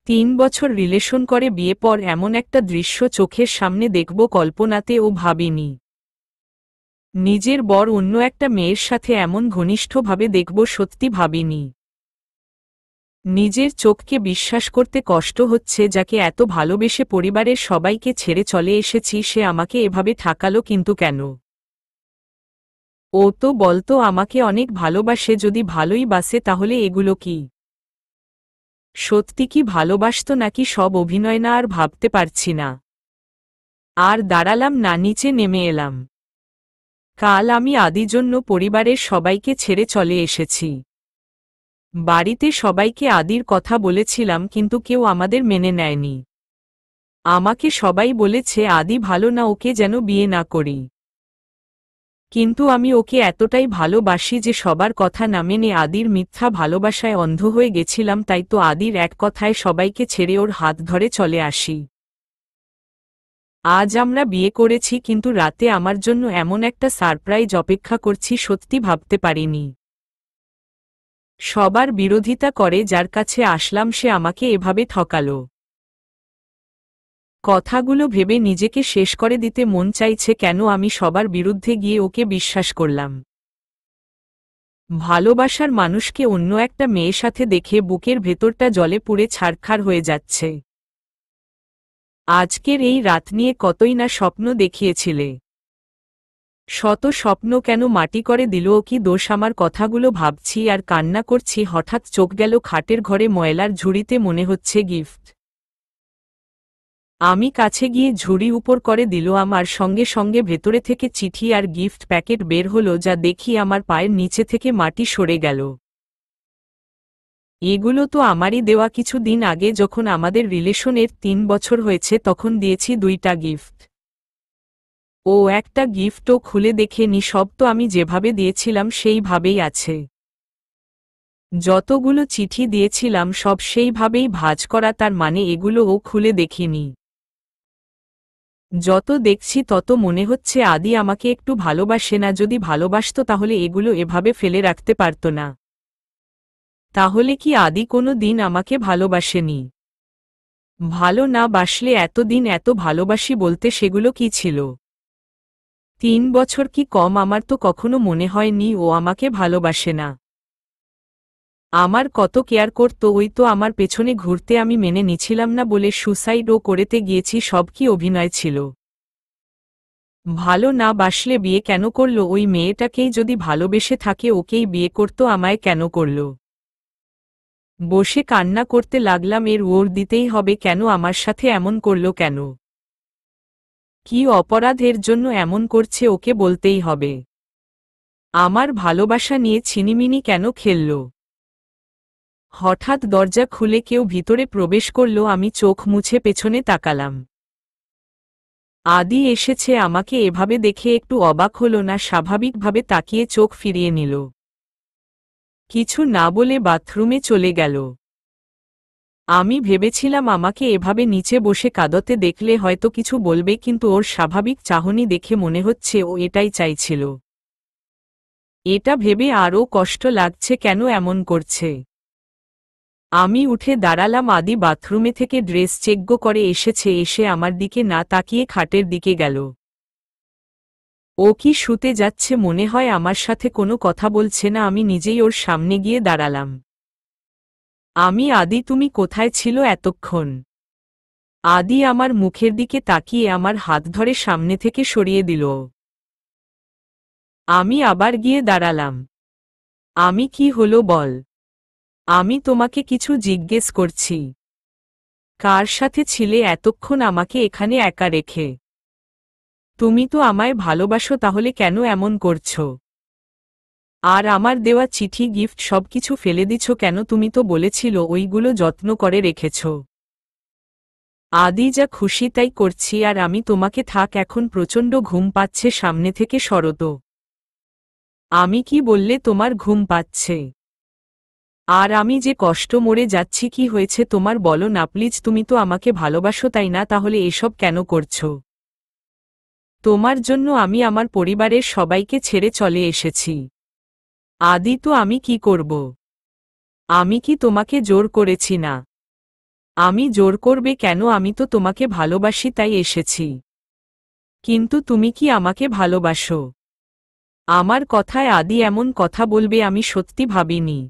3 বছর রিলেশন করে বিয়ে পর এমন একটা দৃশ্য চোখের সামনে দেখব কল্পনাতেও ভাবিনি। নিজের বর অন্য একটা মেয়ের সাথে এমন ঘনিষ্ঠভাবে দেখব সত্যি ভাবিনি। নিজের চোখকে বিশ্বাস করতে কষ্ট হচ্ছে, যাকে এত ভালোবেসে পরিবারের সবাইকে ছেড়ে চলে এসেছি সে আমাকে এভাবে ঠকালো কিন্তু কেন? ও তো বলতো আমাকে অনেক ভালোবাসে, যদি ভালোই বাসে তাহলে এগুলো কি? সত্যি কি ভালোবাসতো নাকি সব অভিনয় না? আর ভাবতে পারছি না। আর দাঁড়ালাম না, নিচে নেমে এলাম। কাল আমি আদির জন্য পরিবারের সবাইকে ছেড়ে চলে এসেছি। বাড়িতে সবাইকে আদির কথা বলেছিলাম কিন্তু কেউ আমাদের মেনে নেয়নি। আমাকে সবাই বলেছে আদি ভালো না, ওকে যেন বিয়ে না করি। কিন্তু আমি ওকে এতটাই ভালোবাসি যে সবার কথা না মেনে আদির মিথ্যা ভালোবাসায় অন্ধ হয়ে গেছিলাম, তাই তো আদির এক কথায় সবাইকে ছেড়ে ওর হাত ধরে চলে আসি। আজ আমরা বিয়ে করেছি কিন্তু রাতে আমার জন্য এমন একটা সারপ্রাইজ অপেক্ষা করছি সত্যি ভাবতে পারিনি। সবার বিরোধিতা করে যার কাছে আসলাম সে আমাকে এভাবে ঠকালো। কথাগুলো ভেবে নিজেকে শেষ করে দিতে মন চাইছে, কেন আমি সবার বিরুদ্ধে গিয়ে ওকে বিশ্বাস করলাম। ভালোবাসার মানুষকে অন্য একটা মেয়ের সাথে দেখে বুকের ভেতরটা জলে পুড়ে ছারখার হয়ে যাচ্ছে। আজকের এই রাত নিয়ে কতই না স্বপ্ন দেখিয়েছিলে। শত স্বপ্ন কেন মাটি করে দিল? ও কি দোষ আমার? কথাগুলো ভাবছি আর কান্না করছি, হঠাৎ চোখ গেল খাটের ঘরে ময়লার ঝুড়িতে, মনে হচ্ছে গিফট। আমি কাছে গিয়ে ঝুড়ি উপর করে দিল আমার, সঙ্গে সঙ্গে ভেতরে থেকে চিঠি আর গিফট প্যাকেট বের হলো, যা দেখি আমার পায়ের নিচে থেকে মাটি সরে গেল। এগুলো তো আমারই দেওয়া। কিছু দিন আগে যখন আমাদের রিলেশনের 3 বছর হয়েছে তখন দিয়েছি 2টা গিফট। ও একটা গিফটও খুলে দেখেনি, সব তো আমি যেভাবে দিয়েছিলাম সেইভাবেই আছে। যতগুলো চিঠি দিয়েছিলাম সব সেইভাবেই ভাঁজ করা, তার মানে এগুলো ও খুলে দেখিনি। যত দেখছি তত মনে হচ্ছে আদি আমাকে একটু ভালোবাসে না। যদি ভালোবাসতো তাহলে এগুলো এভাবে ফেলে রাখতে পারত না। তাহলে কি আদি কোনো দিন আমাকে ভালোবাসেনি? ভালো না বাসলে এতদিন এত ভালোবাসি বলতে সেগুলো কি ছিল? 3 বছর কি কম? আমার তো কখনো মনে হয়নি ও আমাকে ভালোবাসে না। আমার কত কেয়ার করত, ওই তো আমার পেছনে ঘুরতে আমি মেনে নিছিলাম না বলে সুসাইডও করেতে গিয়েছি। সব কি অভিনয় ছিল? ভালো না বাসলে বিয়ে কেন করল? ওই মেয়েটাকেই যদি ভালোবেসে থাকে ওকেই বিয়ে করত, আমায় কেন করল? বসে কান্না করতে লাগলাম, এর ওর দিতেই হবে কেন? আমার সাথে এমন করল কেন? কি অপরাধের জন্য এমন করছে ওকে বলতেই হবে। আমার ভালোবাসা নিয়ে ছিনিমিনি কেন খেলল? হঠাৎ দরজা খুলে কেউ ভিতরে প্রবেশ করল, আমি চোখ মুছে পেছনে তাকালাম। আদি এসেছে। আমাকে এভাবে দেখে একটু অবাক হলো না, স্বাভাবিকভাবে তাকিয়ে চোখ ফিরিয়ে নিল। কিছু না বলে বাথরুমে চলে গেল। আমি ভেবেছিলাম আমাকে এভাবে নিচে বসে কাঁদতে দেখলে হয়তো কিছু বলবে, কিন্তু ওর স্বাভাবিক চাহনি দেখে মনে হচ্ছে ও এটাই চাইছিল। এটা ভেবে আরও কষ্ট লাগছে, কেন এমন করছে। আমি উঠে দাঁড়ালাম। আদি বাথরুমে থেকে ড্রেস চেক করে এসেছে, এসে আমার দিকে না তাকিয়ে খাটের দিকে গেল। ও কি শুতে যাচ্ছে মনে হয়? আমার সাথে কোনো কথা বলছে না। আমি নিজেই ওর সামনে গিয়ে দাঁড়ালাম। আদি তুমি কোথায় ছিল এতক্ষণ? আদি আমার মুখের দিকে তাকিয়ে আমার হাত ধরে সামনে থেকে সরিয়ে দিল। আমি আবার গিয়ে দাঁড়ালাম। আমি কি হলো বল? আমি তোমাকে কিছু জিজ্ঞেস করছি। কার সাথে ছিলে এতক্ষণ আমাকে এখানে একা রেখে? তুমি তো আমায় ভালোবাসো, তাহলে কেন এমন করছো? আর আমার দেওয়া চিঠি গিফট সবকিছু ফেলে দিছো কেন? তুমি তো বলেছিল ওইগুলো যত্ন করে রেখেছ। আদি যা খুশি তাই করছি। আর আমি তোমাকে থাক, এখন প্রচণ্ড ঘুম পাচ্ছে, সামনে থেকে সরো তো। আমি কি বললে তোমার ঘুম পাচ্ছে? আর আমি যে কষ্ট মরে যাচ্ছি, কি হয়েছে তোমার বলো না প্লিজ? তুমি তো আমাকে ভালোবাসো তাই না? তাহলে এসব কেন করছো? তোমার জন্য আমি আমার পরিবারের সবাইকে ছেড়ে চলে এসেছি। আদি তো আমি কি করব? আমি কি তোমাকে জোর করেছি? না। আমি জোর করবে কেন? আমি তো তোমাকে ভালোবাসি তাই এসেছি। কিন্তু তুমি কি আমাকে ভালোবাসো? আমার কথায় আদি এমন কথা বলবে আমি সত্যি ভাবিনি।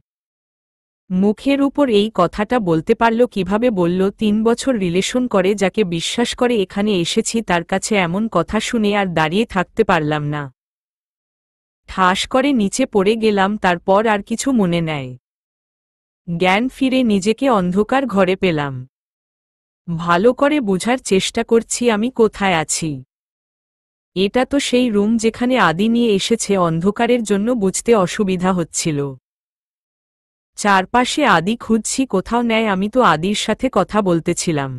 মুখের উপর এই কথাটা বলতে পারল কিভাবে? বলল 3 বছর রিলেশন করে যাকে বিশ্বাস করে এখানে এসেছি তার কাছে এমন কথা শুনে আর দাঁড়িয়ে থাকতে পারলাম না। ঠাস করে নিচে পড়ে গেলাম, তারপর আর কিছু মনে নেয়। জ্ঞান ফিরে নিজেকে অন্ধকার ঘরে পেলাম। ভালো করে বোঝার চেষ্টা করছি আমি কোথায় আছি। এটা তো সেই রুম যেখানে আদি নিয়ে এসেছে। অন্ধকারের জন্য বুঝতে অসুবিধা হচ্ছিল। চারপাশে আদি খুঁজছি, কোথাও নেয়। আমি তো আদির সাথে কথা বলতেছিলাম।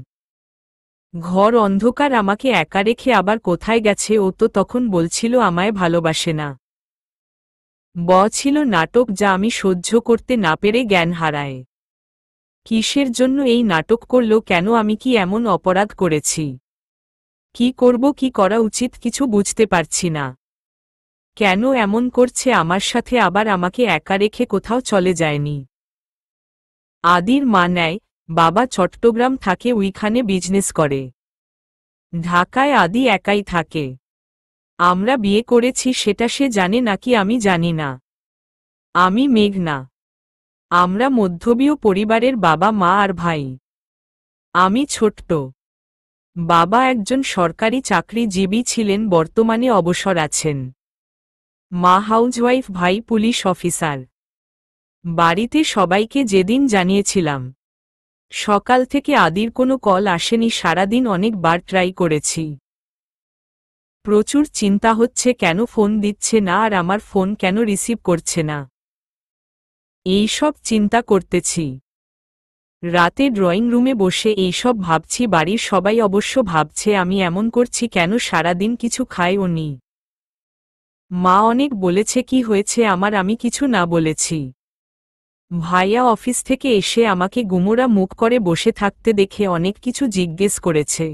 ঘর অন্ধকার, আমাকে একা রেখে আবার কোথায় গেছে? ও তো তখন বলছিল আমায় ভালোবাসে না। ছিল নাটক, যা আমি সহ্য করতে না পেরে জ্ঞান হারায়। কিসের জন্য এই নাটক করল? কেন? আমি কি এমন অপরাধ করেছি? কি করব, কি করা উচিত কিছু বুঝতে পারছি না। কেন এমন করছে আমার সাথে? আবার আমাকে একা রেখে কোথাও চলে যায়নি। আদির মা নেয়, বাবা চট্টগ্রাম থাকে, ওইখানে বিজনেস করে। ঢাকায় আদি একাই থাকে। আমরা বিয়ে করেছি সেটা সে জানে নাকি আমি জানি না। আমি মেঘনা। আমরা মধ্যবিত্ত পরিবারের, বাবা মা আর ভাই। আমি ছোট্ট। বাবা একজন সরকারি চাকরিজীবী ছিলেন, বর্তমানে অবসর আছেন। মা হাউসওয়াইফ, ভাই পুলিশ অফিসার। বাড়িতে সবাইকে যেদিন জানিয়েছিলাম, সকাল থেকে আদির কোনো কল আসেনি। সারাদিন অনেকবার ট্রাই করেছি। প্রচুর চিন্তা হচ্ছে, কেন ফোন দিচ্ছে না আর আমার ফোন কেন রিসিভ করছে না। এইসব চিন্তা করতেছি। রাতে ড্রয়িং রুমে বসে এইসব ভাবছি। বাড়ির সবাই অবশ্য ভাবছে আমি এমন করছি কেন, সারাদিন কিছু খাই ও নি। মা অনেক বলেছে কি হয়েছে আমার, আমি কিছু না বলেছি। ভাইয়া অফিস থেকে এসে আমাকে গুমোরা মুখ করে বসে থাকতে দেখে অনেক কিছু জিজ্ঞেস করেছে।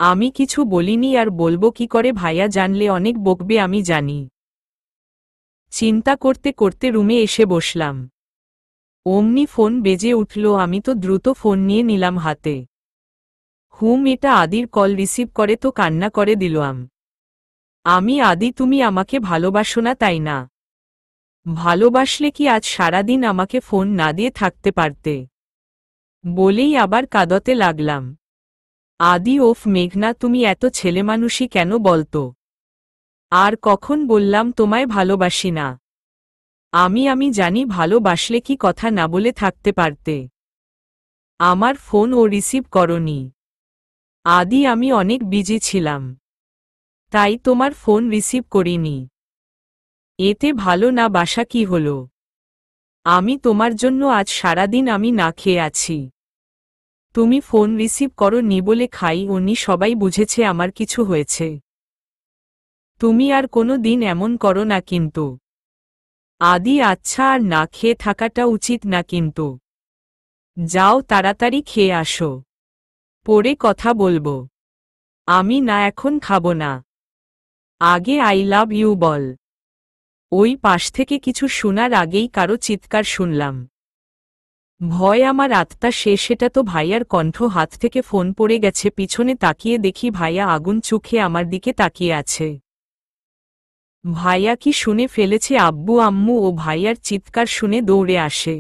আমি কিছু বলিনি, আর বলবো কি করে? ভাইয়া জানলে অনেক বকবে আমি জানি। চিন্তা করতে করতে রুমে এসে বসলাম। অমনি ফোন বেজে উঠল। আমি তো দ্রুত ফোন নিয়ে নিলাম হাতে। এটা আদির কল। রিসিভ করে তো কান্না করে দিলাম। আমি আদি, তুমি আমাকে ভালোবাসো না তাই না? ভালোবাসলে কি আজ সারাদিন আমাকে ফোন না দিয়ে থাকতে পারতে? বলেই আবার কাঁদতে লাগলাম। আদি, ওফ মেঘনা, তুমি এত ছেলেমানুষি কেন বলতো? আর কখন বললাম তোমায় ভালোবাসি না? আমি জানি ভালোবাসলে কি কথা না বলে থাকতে পারতে। আমার ফোন ও রিসিভ করনি। আদি, আমি অনেক বিজি ছিলাম, তাই তোমার ফোন রিসিভ করিনি। এতে ভালো না বাসা কি হলো? আমি তোমার জন্য আজ সারাদিন আমি না খেয়ে আছি। তুমি ফোন রিসিভ করো নি বলে খাই ও নি, সবাই বুঝেছে আমার কিছু হয়েছে। তুমি আর কোনো দিন এমন করো না কিন্তু। আদি, আচ্ছা, আর না খেয়ে থাকাটা উচিত না কিন্তু। যাও তাড়াতাড়ি খেয়ে আসো, পরে কথা বলবো। আমি না, এখন খাবো না। আগে আই লাভ ইউ বল। ওই পাশ থেকে কিছু শোনার আগেই কারো চিৎকার শুনলাম। ভয় আমার আত্মা শেষ। সেটা তো ভাইয়ার কণ্ঠ। হাত থেকে ফোন পড়ে গেছে। পিছনে তাকিয়ে দেখি ভাইয়া আগুন চোখে আমার দিকে তাকিয়ে আছে। ভাইয়া কি শুনে ফেলেছে? আব্বু আম্মু ও ভাইয়ার চিৎকার শুনে দৌড়ে আসে।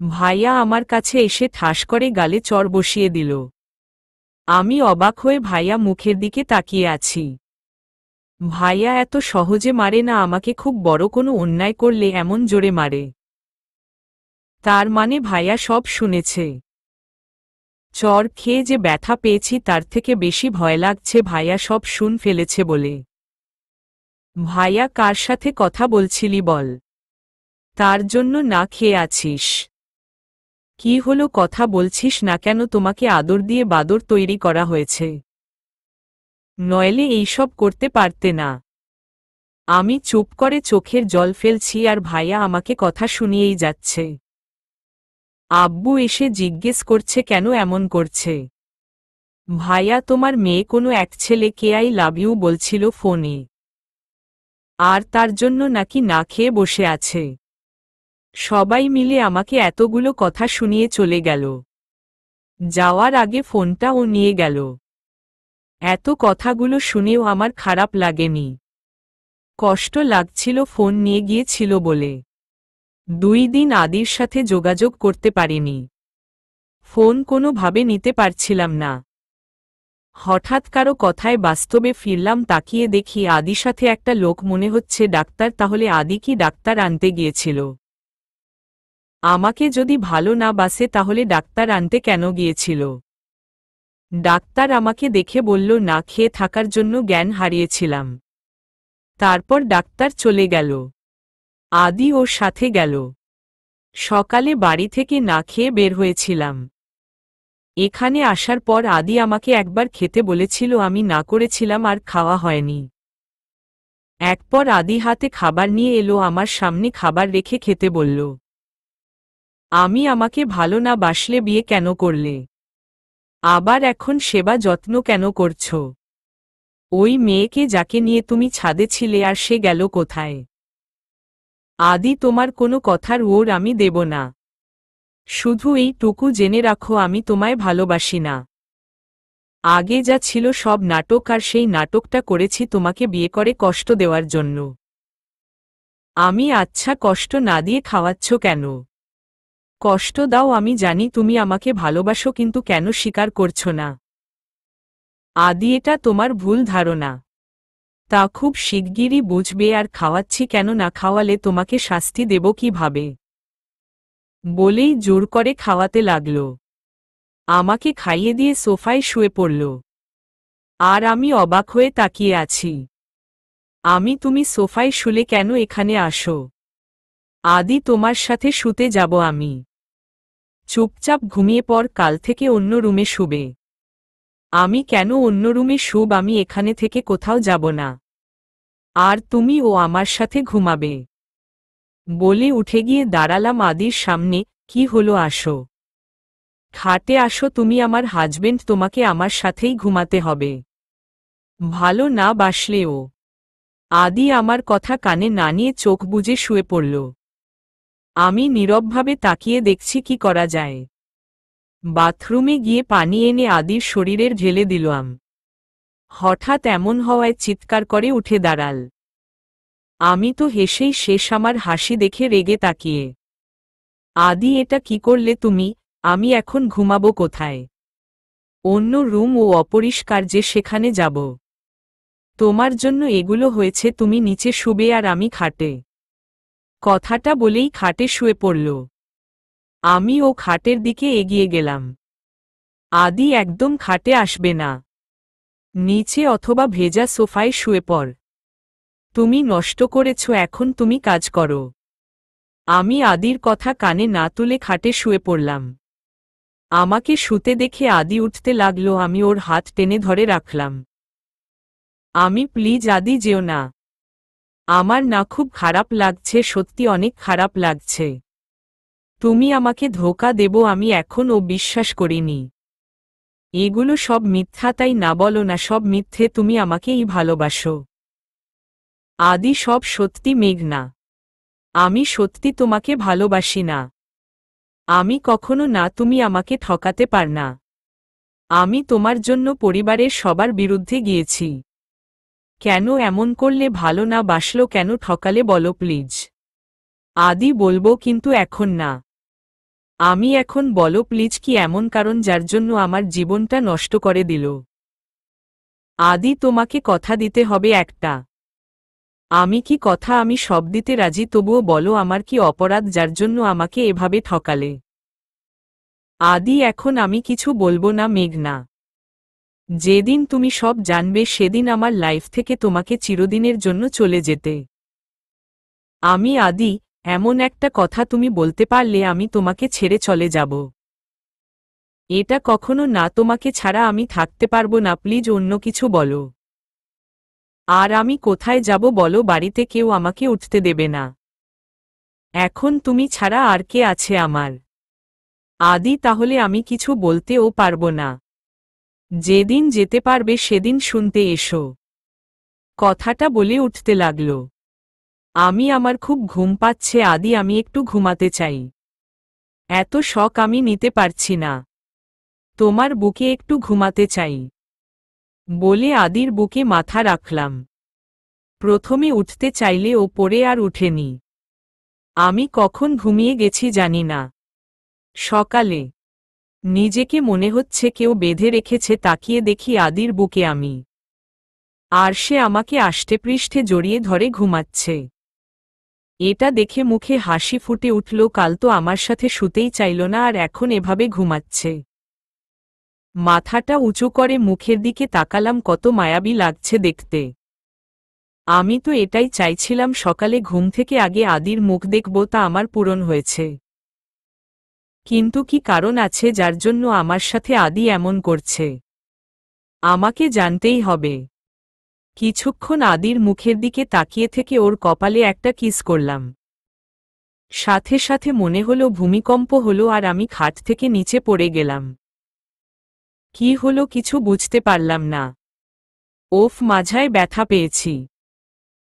ভাইয়া আমার কাছে এসে ঠাস করে গালে চড় বসিয়ে দিল। আমি অবাক হয়ে ভাইয়া মুখের দিকে তাকিয়ে আছি। ভাইয়া এত সহজে মারে না আমাকে। খুব বড় কোনো অন্যায় করলে এমন জোরে মারে। তার মানে ভাইয়া সব শুনেছে। চড় খেয়ে যে ব্যথা পেয়েছি তার থেকে বেশি ভয় লাগছে ভাইয়া সব শুন ফেলেছে বলে। ভাইয়া, কার সাথে কথা বলছিলি বল? তার জন্য না খেয়ে আছিস? কি হলো, কথা বলছিস না কেন? তোমাকে আদর দিয়ে বাদর তৈরি করা হয়েছে, নইলে এইসব করতে পারতে না। আমি চুপ করে চোখের জল ফেলছি আর ভাইয়া আমাকে কথা শুনিয়েই যাচ্ছে। আব্বু এসে জিজ্ঞেস করছে কেন এমন করছে। ভাইয়া, তোমার মেয়ে কোনো এক ছেলেকে আই লাভ ইউ বলছিল ফোনে, আর তার জন্য নাকি না খেয়ে বসে আছে। সবাই মিলে আমাকে এতগুলো কথা শুনিয়ে চলে গেল। যাওয়ার আগে ফোনটাও নিয়ে গেল। এত কথাগুলো শুনেও আমার খারাপ লাগেনি। কষ্ট লাগছিল ফোন নিয়ে গিয়েছিল বলে। 2 দিন আদির সাথে যোগাযোগ করতে পারিনি। ফোন কোনোভাবে নিতে পারছিলাম না। হঠাৎ কারো কথায় বাস্তবে ফিরলাম, তাকিয়ে দেখি আদির সাথে একটা লোক মনে হচ্ছে ডাক্তার। তাহলে আদি কি ডাক্তার আনতে গিয়েছিল? আমাকে যদি ভালো না বাসে তাহলে ডাক্তার আনতে কেন গিয়েছিল? ডাক্তার আমাকে দেখে বলল না খেয়ে থাকার জন্য জ্ঞান হারিয়েছিলাম। তারপর ডাক্তার চলে গেল। আদি ওর সাথে গেল। সকালে বাড়ি থেকে না খেয়ে বের হয়েছিলাম। এখানে আসার পর আদি আমাকে একবার খেতে বলেছিল, আমি না করেছিলাম আর খাওয়া হয়নি। একপর আদি হাতে খাবার নিয়ে এলো, আমার সামনে খাবার রেখে খেতে বলল। আমি আমাকে ভালো না বাসলে বিয়ে কেন করলে? আবার এখন সেবা যত্ন কেন করছো? ওই মেয়েকে যাকে নিয়ে তুমি ছাদে ছিলে, আর সে গেল কোথায়? আদি তোমার কোনো কথার ওর আমি দেব না। শুধু এইটুকু জেনে রাখো, আমি তোমায় ভালোবাসি না। আগে যা ছিল সব নাটক, আর সেই নাটকটা করেছি তোমাকে বিয়ে করে কষ্ট দেওয়ার জন্য। আমি আচ্ছা কষ্ট না দিয়ে খাওয়াচ্ছ কেন? কষ্ট দাও, আমি জানি তুমি আমাকে ভালোবাসো, কিন্তু কেন স্বীকার করছো না? আদি এটা তোমার ভুল ধারণা। তা খুব শিগগিরই বুঝবে। আর খাওয়াচ্ছি কেন? না খাওয়ালে তোমাকে শাস্তি দেব কিভাবে? বলেই জোর করে খাওয়াতে লাগল। আমাকে খাইয়ে দিয়ে সোফায় শুয়ে পড়ল। আর আমি অবাক হয়ে তাকিয়ে আছি। তুমি সোফায় শুলে কেন? এখানে আসো। আদি তোমার সাথে শুতে যাব আমি। চুপচাপ ঘুমিয়ে পড়, কাল থেকে অন্য রুমে শুবে। আমি কেন অন্য রুমে শুব? আমি এখানে থেকে কোথাও যাব না। আর তুমি ও আমার সাথে ঘুমাবে। বলে উঠে গিয়ে দাঁড়ালাম আদির সামনে। কি হলো? আসো, খাটে আসো। তুমি আমার হাজবেন্ড, তোমাকে আমার সাথেই ঘুমাতে হবে। ভালো না বাসলেও। আদি আমার কথা কানে না নিয়ে চোখ বুজে শুয়ে পড়ল। আমি নীরবভাবে তাকিয়ে দেখছি কি করা যায়। বাথরুমে গিয়ে পানি এনে আদির শরীরের ঢেলে দিলাম। হঠাৎ এমন হওয়ায় চিৎকার করে উঠে দাঁড়াল। আমি তো হেসেই শেষ। আমার হাসি দেখে রেগে তাকিয়ে, আদি এটা কি করলে তুমি? আমি এখন ঘুমাবো কোথায়? অন্য রুম ও অপরিষ্কার যে, সেখানে যাব? তোমার জন্য এগুলো হয়েছে। তুমি নিচে শুবে আর আমি খাটে। কথাটা বলেই খাটে শুয়ে পড়ল। আমি ও খাটের দিকে এগিয়ে গেলাম। আদি একদম খাটে আসবে না। নিচে অথবা ভেজা সোফায় শুয়ে পড়। তুমি নষ্ট করেছ, এখন তুমি কাজ করো। আমি আদির কথা কানে না তুলে খাটে শুয়ে পড়লাম। আমাকে শুতে দেখে আদি উঠতে লাগলো। আমি ওর হাত টেনে ধরে রাখলাম। প্লিজ আদি যেও না। আমার না খুব খারাপ লাগছে, সত্যি অনেক খারাপ লাগছে। তুমি আমাকে ধোঁকা দেব আমি এখনও বিশ্বাস করিনি। এগুলো সব মিথ্যা, তাই না? বলো না সব মিথ্যে, তুমি আমাকেই ভালোবাসো। আদি সব সত্যি মেঘনা। আমি সত্যি তোমাকে ভালোবাসি না। আমি কখনো না, তুমি আমাকে ঠকাতে পার না। আমি তোমার জন্য পরিবারের সবার বিরুদ্ধে গিয়েছি। কেন এমন করলে? ভালো না বাসলো কেন? ঠকালে বলো প্লিজ। আদি বলবো, কিন্তু এখন না। এখন বলো প্লিজ, কি এমন কারণ যার জন্য আমার জীবনটা নষ্ট করে দিল? আদি তোমাকে কথা দিতে হবে একটা। আমি কি কথা? আমি সব দিতে রাজি, তবুও বলো আমার কি অপরাধ যার জন্য আমাকে এভাবে ঠকালে? আদি এখন আমি কিছু বলবো না মেঘনা। যেদিন তুমি সব জানবে সেদিন আমার লাইফ থেকে তোমাকে চিরদিনের জন্য চলে যেতে। আদি এমন একটা কথা তুমি বলতে পারলে আমি তোমাকে ছেড়ে চলে যাব। এটা কখনো না, তোমাকে ছাড়া আমি থাকতে পারবো না। প্লিজ অন্য কিছু বলো। আর আমি কোথায় যাব বলো? বাড়িতে কেউ আমাকে উঠতে দেবে না। এখন তুমি ছাড়া আর কে আছে আমার? আদি তাহলে আমি কিছু বলতেও পারবো না। যেদিন যেতে পারবে সেদিন শুনতে এসো। কথাটা বলে উঠতে লাগল। আমার খুব ঘুম পাচ্ছে আদি, আমি একটু ঘুমাতে চাই। এত শখ আমি নিতে পারছি না। তোমার বুকে একটু ঘুমাতে চাই। বলে আদির বুকে মাথা রাখলাম। প্রথমে উঠতে চাইলে ও পড়ে আর উঠেনি। আমি কখন ঘুমিয়ে গেছি জানি না। সকালে নিজেকে মনে হচ্ছে কেউ বেঁধে রেখেছে, তাকিয়ে দেখি আদির বুকে আমি। আর সে আমাকে আষ্টেপৃষ্ঠে জড়িয়ে ধরে ঘুমাচ্ছে। এটা দেখে মুখে হাসি ফুটে উঠল। কাল তো আমার সাথে শুতেই চাইল না, আর এখন এভাবে ঘুমাচ্ছে। মাথাটা উঁচু করে মুখের দিকে তাকালাম, কত মায়াবী লাগছে দেখতে। আমি তো এটাই চাইছিলাম, সকালে ঘুম থেকে আগে আদির মুখ দেখব, তা আমার পূরণ হয়েছে। কিন্তু কি কারণ আছে যার জন্য আমার সাথে আদি এমন করছে? আমাকে জানতেই হবে। কিছুক্ষণ আদির মুখের দিকে তাকিয়ে থেকে ওর কপালে একটা কিস করলাম। সাথে সাথে মনে হলো ভূমিকম্প হলো, আর আমি খাট থেকে নিচে পড়ে গেলাম। কি হলো কিছু বুঝতে পারলাম না। ওফ, মাঝায় ব্যথা পেয়েছি।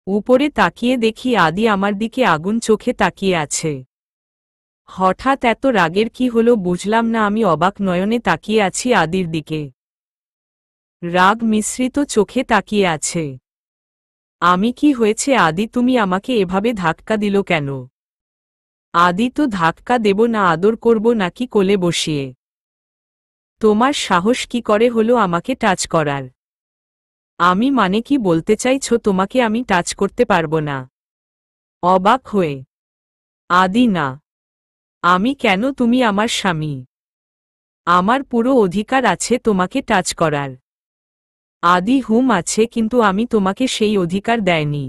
উপরে তাকিয়ে দেখি আদি আমার দিকে আগুন চোখে তাকিয়ে আছে। হঠাৎ এত রাগের কি হলো বুঝলাম না। আমি অবাক নয়নে তাকিয়ে আছি আদির দিকে। রাগ মিশ্রিত চোখে তাকিয়ে আছে। আমি কি হয়েছে আদি, তুমি আমাকে এভাবে ধাক্কা দিল কেন? আদি, তো ধাক্কা দেব না, আদর করব নাকি কোলে বসিয়ে? তোমার সাহস কি করে হলো আমাকে টাচ করার? আমি মানে কি বলতে চাইছো, তোমাকে আমি টাচ করতে পারবো না? অবাক হয়ে আদি, না। আমি কেন? তুমি আমার স্বামী। আমার পুরো অধিকার আছে তোমাকে টাচ করার। আদি, হুম আছে, কিন্তু আমি তোমাকে সেই অধিকার দেয়নি।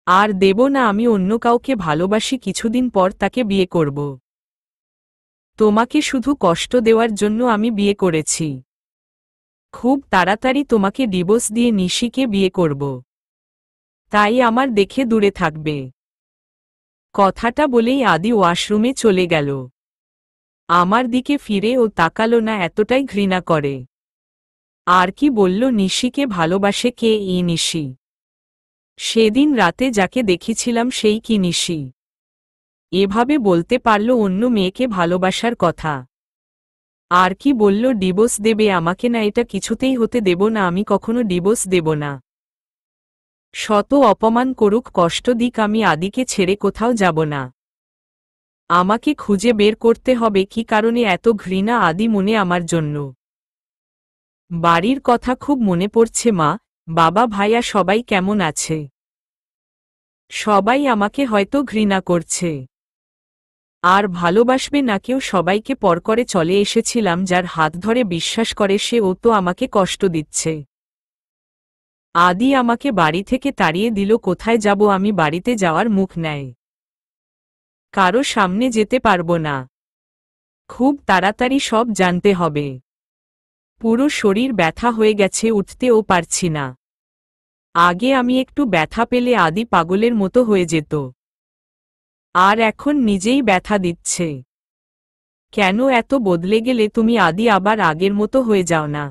আর দেব না। আমি অন্য কাউকে ভালোবাসি, কিছুদিন পর তাকে বিয়ে করব। তোমাকে শুধু কষ্ট দেওয়ার জন্য আমি বিয়ে করেছি। খুব তাড়াতাড়ি তোমাকে ডিভোর্স দিয়ে নিশিকে বিয়ে করব। তাই আমার দেখে দূরে থাকবে। কথাটা বলেই আদি ওয়াশরুমে চলে গেল। আমার দিকে ফিরে ও তাকালো না, এতটাই ঘৃণা করে। আর কি বলল, নিশিকে ভালোবাসে? কে এই নিশি? সেদিন রাতে যাকে দেখেছিলাম সেই কি নিশি? এভাবে বলতে পারল অন্য মেয়েকে ভালোবাসার কথা? আর কি বলল, ডিভোর্স দেবে আমাকে? না, এটা কিছুতেই হতে দেব না, আমি কখনো ডিভোর্স দেব না। শত অপমান করুক, কষ্ট দিক, আমি আদিকে ছেড়ে কোথাও যাব না। আমাকে খুঁজে বের করতে হবে কি কারণে এত ঘৃণা আদি মনে আমার জন্য। বাড়ির কথা খুব মনে পড়ছে। মা, বাবা, ভাইয়া সবাই কেমন আছে? সবাই আমাকে হয়তো ঘৃণা করছে, আর ভালোবাসবে না কেউ। সবাইকে পর করে চলে এসেছিলাম, যার হাত ধরে বিশ্বাস করে সে ও তো আমাকে কষ্ট দিচ্ছে। আদি আমাকে বাড়ি থেকে তাড়িয়ে দিল। কোথায় যাব আমি? বাড়িতে যাওয়ার মুখ নেয়। কারো সামনে যেতে পারবো না। খুব তাড়াতাড়ি সব জানতে হবে। পুরো শরীর ব্যথা হয়ে গেছে, উঠতেও পারছি না। আগে আমি একটু ব্যথা পেলে আদি পাগলের মতো হয়ে যেত, আর এখন নিজেই ব্যথা দিচ্ছে। কেন এত বদলে গেলে তুমি আদি? আবার আগের মতো হয়ে যাও না।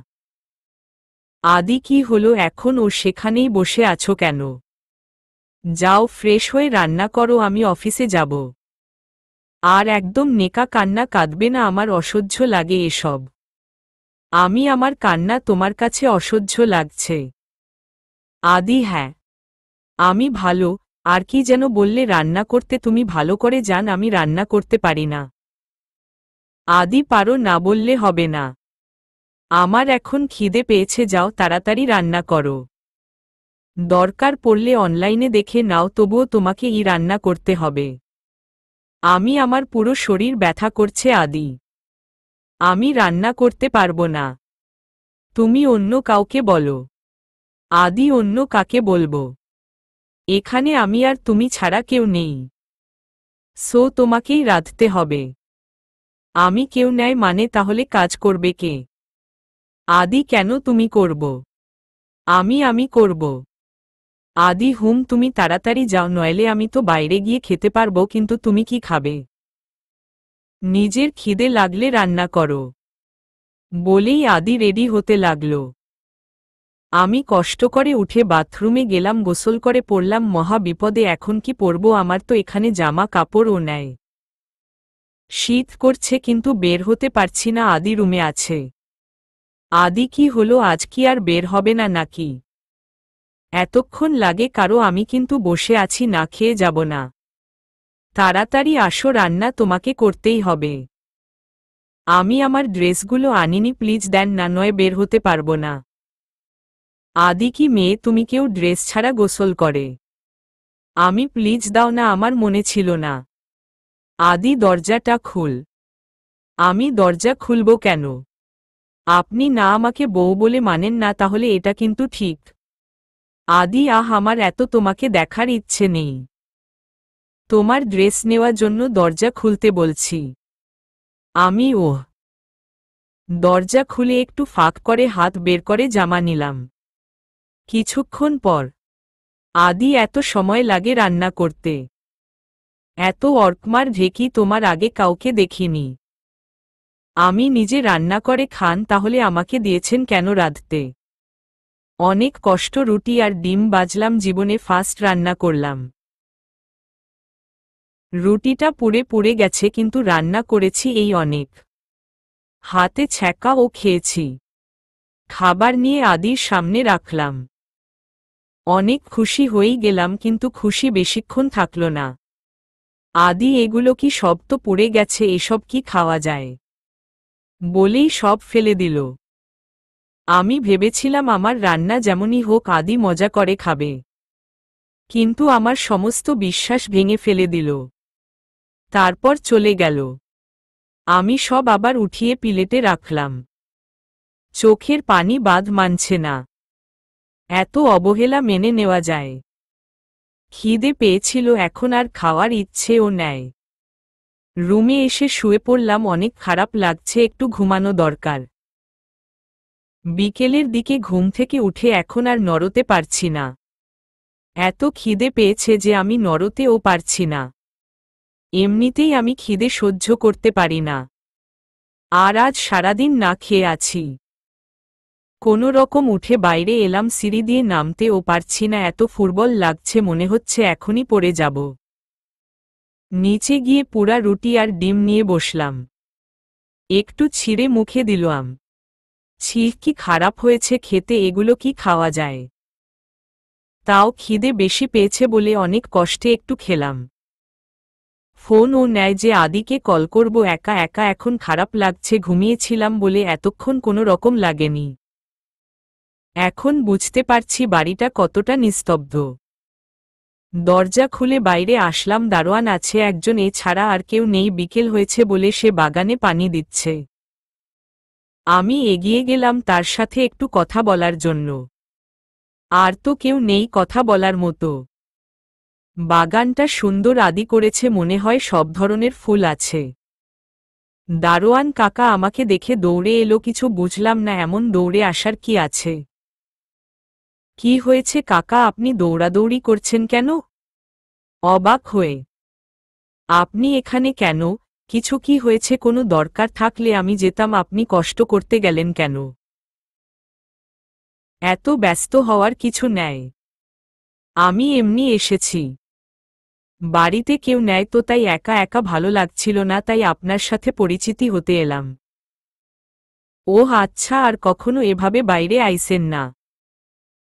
আদি, কি হলো এখন? ও সেখানেই বসে আছো কেন? যাও, ফ্রেশ হয়ে রান্না করো, আমি অফিসে যাব। আর একদম নেকা কান্না কাঁদবে না, আমার অসহ্য লাগে এসব। আমি আমার কান্না তোমার কাছে অসহ্য লাগছে? আদি, হ্যাঁ, আমি ভালো। আর কি যেন বললে, রান্না করতে? তুমি ভালো করে জান আমি রান্না করতে পারি না। আদি, পারো না বললে হবে না। আমার এখন খিদে পেয়েছে, যাও তাড়াতাড়ি রান্না করো। দরকার পড়লে অনলাইনে দেখে নাও, তবুও তোমাকে রান্না করতে হবে। আমার পুরো শরীর ব্যথা করছে আদি। আমি রান্না করতে পারবো না। তুমি অন্য কাউকে বলো। আদি, অন্য কাকে বলবো? এখানে আমি আর তুমি ছাড়া কেউ নেই। সো তোমাকেই রাঁধতে হবে। আমি কেউ নেয় মানে? তাহলে কাজ করবে কে? আদি, কেন তুমি করব? আমি করব। আদি, হুম, তুমি তাড়াতাড়ি যাও, নইলে আমি তো বাইরে গিয়ে খেতে পারবো, কিন্তু তুমি কি খাবে? নিজের খিদে লাগলে রান্না করো। বলেই আদি রেডি হতে লাগল। আমি কষ্ট করে উঠে বাথরুমে গেলাম, গোসল করে পড়লাম। মহা বিপদে, এখন কি পরব? আমার তো এখানে জামা কাপড়ও নেই। শীত করছে কিন্তু বের হতে পারছি না। আদি রুমে আছে। আদি, কি হলো? আজ কি আর বের হবে না নাকি? এতক্ষণ লাগে কারো? আমি কিন্তু বসে আছি, না খেয়ে যাব না। তাড়াতাড়ি আসো, রান্না তোমাকে করতেই হবে। আমি আমার ড্রেসগুলো আনিনি, প্লিজ দেন না, নয় বের হতে পারবো না। আদি, কি মেয়ে তুমি? কেউ ড্রেস ছাড়া গোসল করে? আমি, প্লিজ দাও না, আমার মনে ছিল না। আদি, দরজাটা খুল। আমি দরজা খুলব কেন? আপনি না আমাকে বউ বলে মানেন না? তাহলে এটা কিন্তু ঠিক। আদি, আমার এত তোমাকে দেখার ইচ্ছে নেই। তোমার ড্রেস নেওয়ার জন্য দরজা খুলতে বলছি। আমি দরজা খুলে একটু ফাঁক করে হাত বের করে জামা নিলাম। কিছুক্ষণ পর, আদি, এত সময় লাগে রান্না করতে? এত অর্কমার ঢেকি তোমার আগে কাউকে দেখিনি। আমি নিজে রান্না করে খান, তাহলে আমাকে দিয়েছেন কেন রাঁধতে? অনেক কষ্ট, রুটি আর ডিম বাজলাম, জীবনে ফার্স্ট রান্না করলাম। রুটিটা পুড়ে পুড়ে গেছে, কিন্তু রান্না করেছি এই অনেক। হাতে ছ্যাঁকা ও খেয়েছি। খাবার নিয়ে আদির সামনে রাখলাম। অনেক খুশি হয়েই গেলাম, কিন্তু খুশি বেশিক্ষণ থাকল না। আদি, এগুলো কি? সব তো পুড়ে গেছে, এসব কি খাওয়া যায়? বলেই সব ফেলে দিল। আমি ভেবেছিলাম আমার রান্না যেমনই হোক আদি মজা করে খাবে, কিন্তু আমার সমস্ত বিশ্বাস ভেঙে ফেলে দিল। তারপর চলে গেল। আমি সব আবার উঠিয়ে প্লেটে রাখলাম। চোখের পানি বাঁধ মানছে না। এত অবহেলা মেনে নেওয়া যায়? খিদে পেয়েছিল, এখন আর খাওয়ার ইচ্ছেও নেয়। রুমে এসে শুয়ে পড়লাম, অনেক খারাপ লাগছে, একটু ঘুমানো দরকার। বিকেলের দিকে ঘুম থেকে উঠে এখন আর নড়তে পারছি না। এত খিদে পেয়েছে যে আমি নড়তেও পারছি না। এমনিতেই আমি খিদে সহ্য করতে পারি না। আর আজ সারাদিন না খেয়ে আছি। কোনো রকম উঠে বাইরে এলাম, সিঁড়ি দিয়ে নামতেও পারছি না, এত ফুরবল লাগছে, মনে হচ্ছে এখনই পড়ে যাব। নিচে গিয়ে পুরা রুটি আর ডিম নিয়ে বসলাম। একটু ছিঁড়ে মুখে দিলাম। ছি, কি খারাপ হয়েছে খেতে, এগুলো কি খাওয়া যায়? তাও খিদে বেশি পেয়েছে বলে অনেক কষ্টে একটু খেলাম। ফোনও নেয় যে আদিকে কল করব একা একা, এখন খারাপ লাগছে, ঘুমিয়েছিলাম বলে এতক্ষণ কোনো রকম লাগেনি। এখন বুঝতে পারছি বাড়িটা কতটা নিস্তব্ধ। দরজা খুলে বাইরে আসলাম, দারোয়ান আছে একজন, এছাড়া আর কেউ নেই। বিকেল হয়েছে বলে সে বাগানে পানি দিচ্ছে। আমি এগিয়ে গেলাম তার সাথে একটু কথা বলার জন্য। আর তো কেউ নেই কথা বলার মতো। বাগানটা সুন্দর, আদি করেছে মনে হয়, সব ধরনের ফুল আছে। দারোয়ান কাকা আমাকে দেখে দৌড়ে এলো, কিছু বুঝলাম না, এমন দৌড়ে আসার কি আছে? কি হয়েছে কাকা, আপনি দৌড়াদৌড়ি করছেন কেন? অবাক হয়ে। আপনি এখানে কেন? কিছু কি হয়েছে? কোনো দরকার থাকলে আমি যেতাম, আপনি কষ্ট করতে গেলেন কেন? এত ব্যস্ত হওয়ার কিছু নেই। আমি এমনি এসেছি। বাড়িতে কেউ নেই তো, তাই একা একা ভালো লাগছিল না, তাই আপনার সাথে পরিচিতি হতে এলাম। ওহ আচ্ছা, আর কখনো এভাবে বাইরে আইসেন না।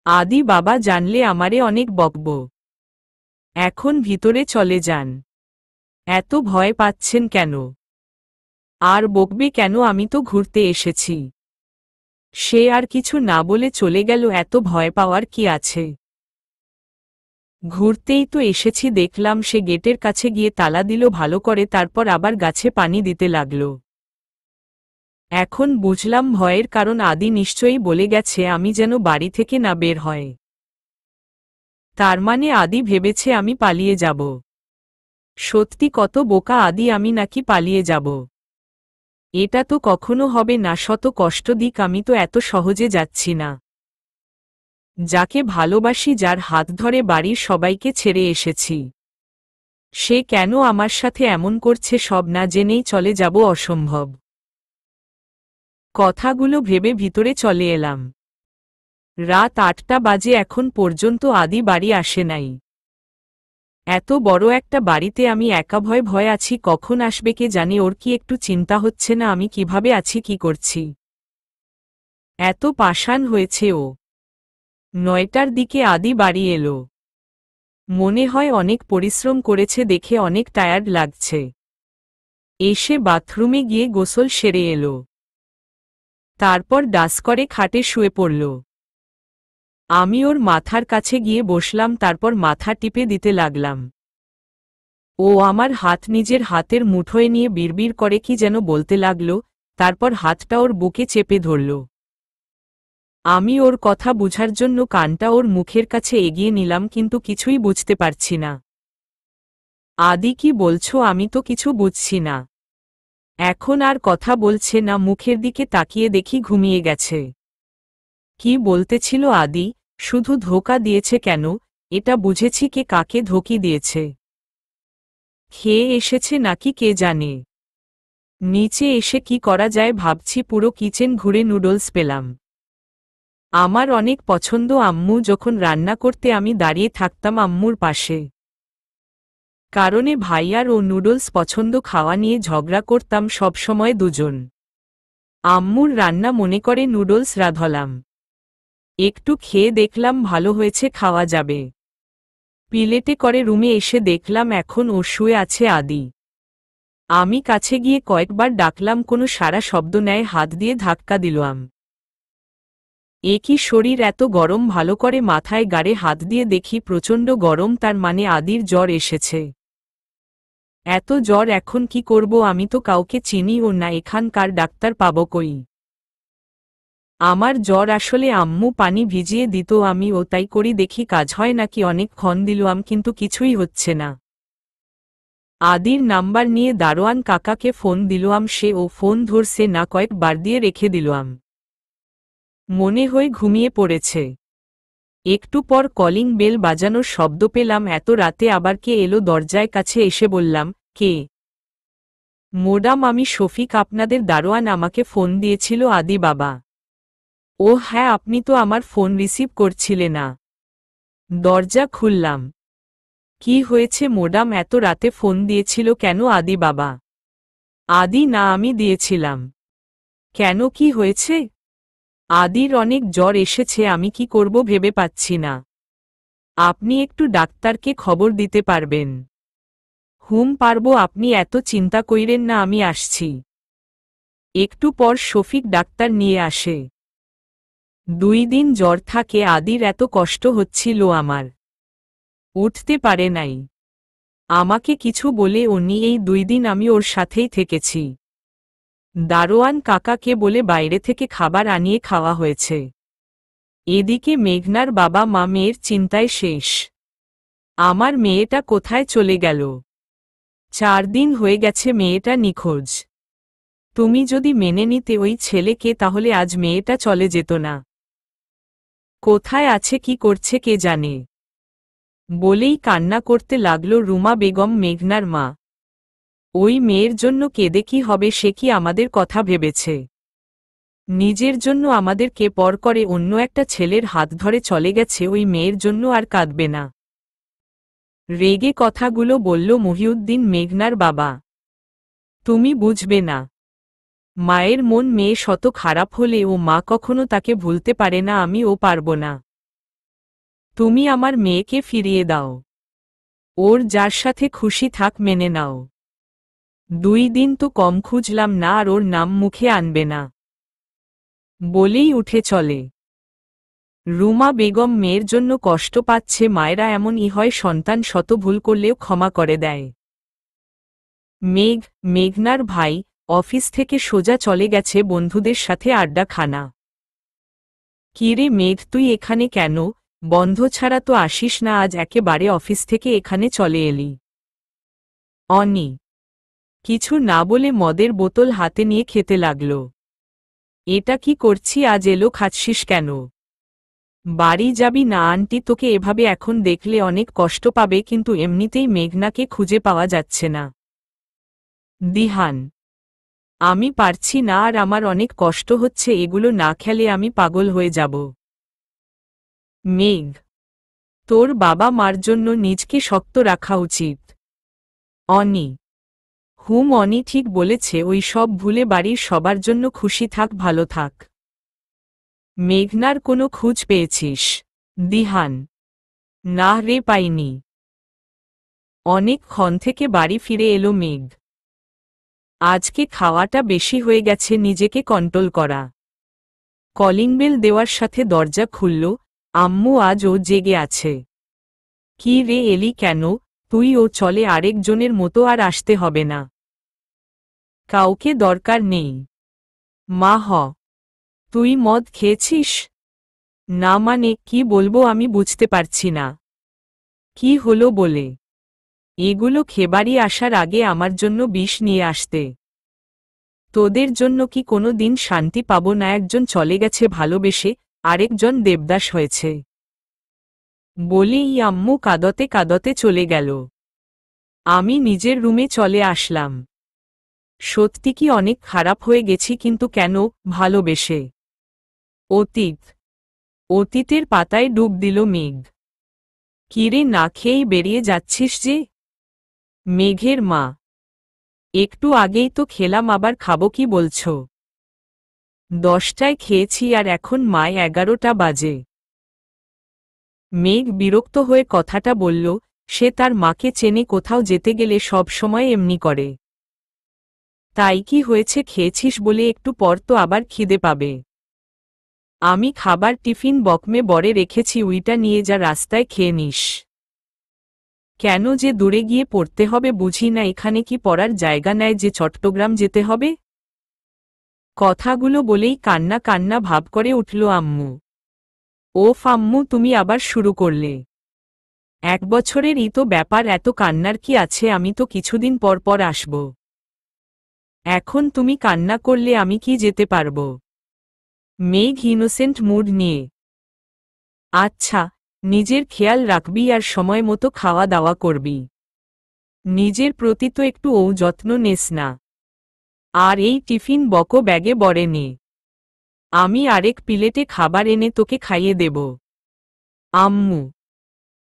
আদি, বাবা জানলে আমারে অনেক বকব। এখন ভিতরে চলে যান। এত ভয় পাচ্ছেন কেন? আর বকবে কেন, আমি তো ঘুরতে এসেছি। সে আর কিছু না বলে চলে গেল। এত ভয় পাওয়ার কি আছে? ঘুরতেই তো এসেছি, দেখলাম। সে গেটের কাছে গিয়ে তালা দিল ভালো করে, তারপর আবার গাছে পানি দিতে লাগল। এখন বুঝলাম ভয়ের কারণ। আদি নিশ্চয়ই বলে গেছে আমি যেন বাড়ি থেকে না বের হয়। তার মানে আদি ভেবেছে আমি পালিয়ে যাব। সত্যি কত বোকা আদি, আমি নাকি পালিয়ে যাব? এটা তো কখনো হবে না, শত কষ্ট দিক, আমি তো এত সহজে যাচ্ছি না। যাকে ভালোবাসি, যার হাত ধরে বাড়ির সবাইকে ছেড়ে এসেছি, সে কেন আমার সাথে এমন করছে? সব না জেনেই চলে যাব অসম্ভব। কথাগুলো ভেবে ভিতরে চলে এলাম। রাত ৮টা বাজে, এখন পর্যন্ত আদি বাড়ি আসে নাই। এত বড় একটা বাড়িতে আমি একা ভয় ভয় আছি, কখন আসবে কে জানে। ওর কি একটু চিন্তা হচ্ছে না আমি কিভাবে আছি, কি করছি? এত পাষাণ হয়েছে ও। ৯টার দিকে আদি বাড়ি এলো। মনে হয় অনেক পরিশ্রম করেছে দেখে অনেক টায়ার্ড লাগছে। এসে বাথরুমে গিয়ে গোসল সেরে এলো। তারপর ডাস করে খাটে শুয়ে পড়ল। আমি ওর মাথার কাছে গিয়ে বসলাম, তারপর মাথা টিপে দিতে লাগলাম। ও আমার হাত নিজের হাতের মুঠোয় নিয়ে বিড়বিড় করে কি যেন বলতে লাগল, তারপর হাতটা ওর বুকে চেপে ধরল। আমি ওর কথা বুঝার জন্য কানটা ওর মুখের কাছে এগিয়ে নিলাম, কিন্তু কিছুই বুঝতে পারছি না। আদি, কি বলছো? আমি তো কিছু বুঝছি না। এখন আর কথা বলছে না, মুখের দিকে তাকিয়ে দেখি ঘুমিয়ে গেছে। কি বলতেছিল আদি? শুধু ধোঁকা দিয়েছে কেন? এটা বুঝেছি কে কাকে ধোঁকি দিয়েছে। খেয়ে এসেছে নাকি কে জানে। নিচে এসে কি করা যায় ভাবছি, পুরো কিচেন ঘুরে নুডলস পেলাম। আমার অনেক পছন্দ। আম্মু যখন রান্না করতে আমি দাঁড়িয়ে থাকতাম আম্মুর পাশে। কারণে ভাইয়ার ও নুডলস পছন্দ, খাওয়া নিয়ে ঝগড়া করতাম সবসময় দুজন। আম্মুর রান্না মনে করে নুডলস রাঁধলাম। একটু খেয়ে দেখলাম ভালো হয়েছে, খাওয়া যাবে। প্লেটে করে রুমে এসে দেখলাম এখন ও শুয়ে আছে আদি। আমি কাছে গিয়ে কয়েকবার ডাকলাম, কোনো সারা শব্দ নেয়, হাত দিয়ে ধাক্কা দিলাম। এ কি শরীর এত গরম? ভালো করে মাথায় গাড়ে হাত দিয়ে দেখি প্রচণ্ড গরম, তার মানে আদির জ্বর এসেছে। এত জ্বর, এখন কি করব? আমি তো কাউকে চিনিও না, এখানকার ডাক্তার পাবো কই? আমার জ্বর আসলে আম্মু পানি ভিজিয়ে দিত, আমি ও তাই করি, দেখি কাজ হয় নাকি। অনেকক্ষণ দিলাম কিন্তু কিছুই হচ্ছে না। আদির নাম্বার নিয়ে দারোয়ান কাকাকে ফোন দিলাম, সে ও ফোন ধরছে না, কয়েকবার দিয়ে রেখে দিলাম। মনে হয় ঘুমিয়ে পড়েছে। একটু পর কলিং বেল বাজানোর শব্দ পেলাম। এত রাতে আবার কে এলো? দরজায় কাছে এসে বললাম, কে? ম্যাডাম, আমি শফিক, আপনাদের দারোয়ান। আমাকে ফোন দিয়েছিল আদি বাবা। ও হ্যাঁ, আপনি তো আমার ফোন রিসিভ করছিলে না। দরজা খুললাম। কি হয়েছে ম্যাডাম? এত রাতে ফোন দিয়েছিল কেন আদি বাবা? আদি, না আমি দিয়েছিলাম। কেন, কি হয়েছে? আদির অনেক জ্বর এসেছে, আমি কি করব ভেবে পাচ্ছি না। আপনি একটু ডাক্তারকে খবর দিতে পারবেন? পারবো, আপনি এত চিন্তা কইরেন না, আমি আসছি। একটু পর শফিক ডাক্তার নিয়ে আসে। 2 দিন জ্বর থাকে আদির, এত কষ্ট হচ্ছিল আমার। উঠতে পারে নাই। আমাকে কিছু বলে উনি এই 2 দিন আমি ওর সাথেই থেকেছি। দারোয়ান কাকাকে বলে বাইরে থেকে খাবার আনিয়ে খাওয়া হয়েছে। এদিকে মেঘনার বাবা মা মেয়ের চিন্তায় শেষ। আমার মেয়েটা কোথায় চলে গেল? 4 দিন হয়ে গেছে মেয়েটা নিখোঁজ। তুমি যদি মেনে নিতে ওই ছেলেকে, তাহলে আজ মেয়েটা চলে যেত না। কোথায় আছে, কি করছে কে জানে? বলেই কান্না করতে লাগল রুমা বেগম, মেঘনার মা। ওই মেয়ের জন্য কেঁদে কি হবে? সে কি আমাদের কথা ভেবেছে? নিজের জন্য আমাদেরকে পর করে অন্য একটা ছেলের হাত ধরে চলে গেছে, ওই মেয়ের জন্য আর কাঁদবে না। রেগে কথাগুলো বলল মহিউদ্দিন, মেঘনার বাবা। তুমি বুঝবে না। মায়ের মন মেয়ে শত খারাপ হলে ও মা কখনো তাকে ভুলতে পারে না, আমি ও পারব না। তুমি আমার মেয়েকে ফিরিয়ে দাও। ওর যার সাথে খুশি থাক, মেনে নাও। 2 দিন তো কম খুঁজলাম না, আর ওর নাম মুখে আনবে না বলেই উঠে চলে। রুমা বেগম মেয়ের জন্য কষ্ট পাচ্ছে। মায়েরা এমনই হয়, সন্তান শত ভুল করলেও ক্ষমা করে দেয়। মেঘনার ভাই অফিস থেকে সোজা চলে গেছে বন্ধুদের সাথে আড্ডা খানা। কিরে মেঘ, তুই এখানে কেন? বন্ধ ছাড়া তো আসিস না, আজ একেবারে অফিস থেকে এখানে চলে এলি। অনি কিছু না বলে মদের বোতল হাতে নিয়ে খেতে লাগল। এটা কি করছি আজ? এলো খাচ্ছিস কেন? বাড়ি যাবি না? আন্টি তোকে এভাবে এখন দেখলে অনেক কষ্ট পাবে, কিন্তু এমনিতেই মেঘনাকে খুঁজে পাওয়া যাচ্ছে না। দিহান, আমি পারছি না, আর আমার অনেক কষ্ট হচ্ছে, এগুলো না খেলে আমি পাগল হয়ে যাব। মেঘ, তোর বাবা মার জন্য নিজকে শক্ত রাখা উচিত। অনি, অনি ঠিক বলেছে, ওই সব ভুলে বাড়ির সবার জন্য খুশি থাক, ভালো থাক। মেঘনার কোনো খোঁজ পেয়েছিস? দিহান, না রে, পাইনি। অনেকক্ষণ থেকে বাড়ি ফিরে এলো মেঘ। আজকে খাওয়াটা বেশি হয়ে গেছে, নিজেকে কন্ট্রোল করা। কলিং বেল দেওয়ার সাথে দরজা খুলল। আম্মু আজও জেগে আছে। কি রে, এলি কেন? তুই ও চলে, আরেকজনের মতো আর আসতে হবে না। কাউকে দরকার নেই। মা তুই মদ খেয়েছিস? না মানে কি বলবো আমি বুঝতে পারছি না। কি হলো বলে? এগুলো খেবাড়ি আসার আগে আমার জন্য বিষ নিয়ে আসতে। তোদের জন্য কি কোনো দিন শান্তি পাবো না? একজন চলে গেছে ভালোবেসে, আরেকজন দেবদাস হয়েছে বলেই আম্মু কাঁদতে কাঁদতে চলে গেল। আমি নিজের রুমে চলে আসলাম। সত্যি কি অনেক খারাপ হয়ে গেছি, কিন্তু কেন? ভালোবেসে। অতীতের পাতায় ডুব দিল মেঘ। কিরে, না খেয়েই বেরিয়ে যাচ্ছিস যে? মেঘের মা, একটু আগেই তো খেলাম, আবার খাবো কি বলছো? 10টায় খেয়েছি আর এখন মায় 11টা বাজে। মেঘ বিরক্ত হয়ে কথাটা বলল। সে তার মাকে চেনে, কোথাও যেতে গেলে সব সময় এমনি করে। তাই কি হয়েছে, খেয়েছিস বলে একটু পর তো আবার খিদে পাবে। আমি খাবার টিফিন বকমে বরে রেখেছি, উইটা নিয়ে যা, রাস্তায় খেয়ে নিস। কেন যে দূরে গিয়ে পড়তে হবে বুঝি না, এখানে কি পড়ার জায়গা নেয় যে চট্টগ্রাম যেতে হবে? কথাগুলো বলেই কান্না কান্না ভাব করে উঠল আম্মু। ওফ আম্মু, তুমি আবার শুরু করলে। 1 বছরেরই তো ব্যাপার, এত কান্নার কি আছে? আমি তো কিছুদিন পর পর আসব। এখন তুমি কান্না করলে আমি কি যেতে পারব? মেঘ ইনোসেন্ট মুড নিয়ে। আচ্ছা, নিজের খেয়াল রাখবি আর সময় মতো খাওয়া দাওয়া করবি। নিজের প্রতি তো একটু যত্ন নেস না। আর এই টিফিন বকো ব্যাগে বরে নে। আমি আরেক প্লেটে খাবার এনে তোকে খাইয়ে দেব। আম্মু,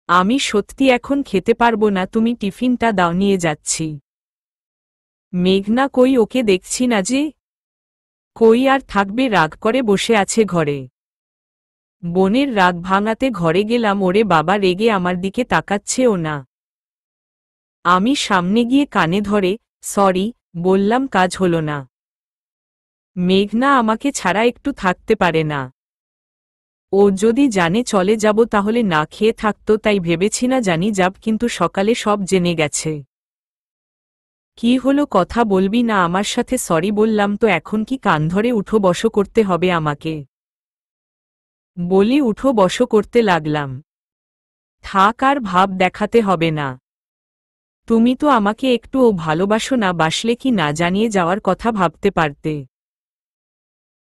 আমি সত্যি এখন খেতে পারবো না, তুমি টিফিনটা দাও, নিয়ে যাচ্ছি। মেঘনা কই, ওকে দেখছি না যে। কই আর থাকবে, রাগ করে বসে আছে ঘরে। বোনের রাগ ভাঙাতে ঘরে গেলাম। ওরে বাবা, রেগে আমার দিকে তাকাচ্ছেও না। আমি সামনে গিয়ে কানে ধরে সরি বললাম, কাজ হলো না। মেঘনা আমাকে ছাড়া একটু থাকতে পারে না। ও যদি জানে চলে যাব তাহলে না খেয়ে থাকতো, তাই ভেবেছি না জানি যাব, কিন্তু সকালে সব জেনে গেছে। কি হলো, কথা বলবি না আমার সাথে? সরি বললাম তো, এখন কি কান ধরে উঠো বসো করতে হবে আমাকে? বলি উঠো বসো করতে লাগলাম। থাক, আর ভাব দেখাতে হবে না। তুমি তো আমাকে একটুও ভালোবাসো না, বাসলে কি না জানিয়ে যাওয়ার কথা ভাবতে পারতে।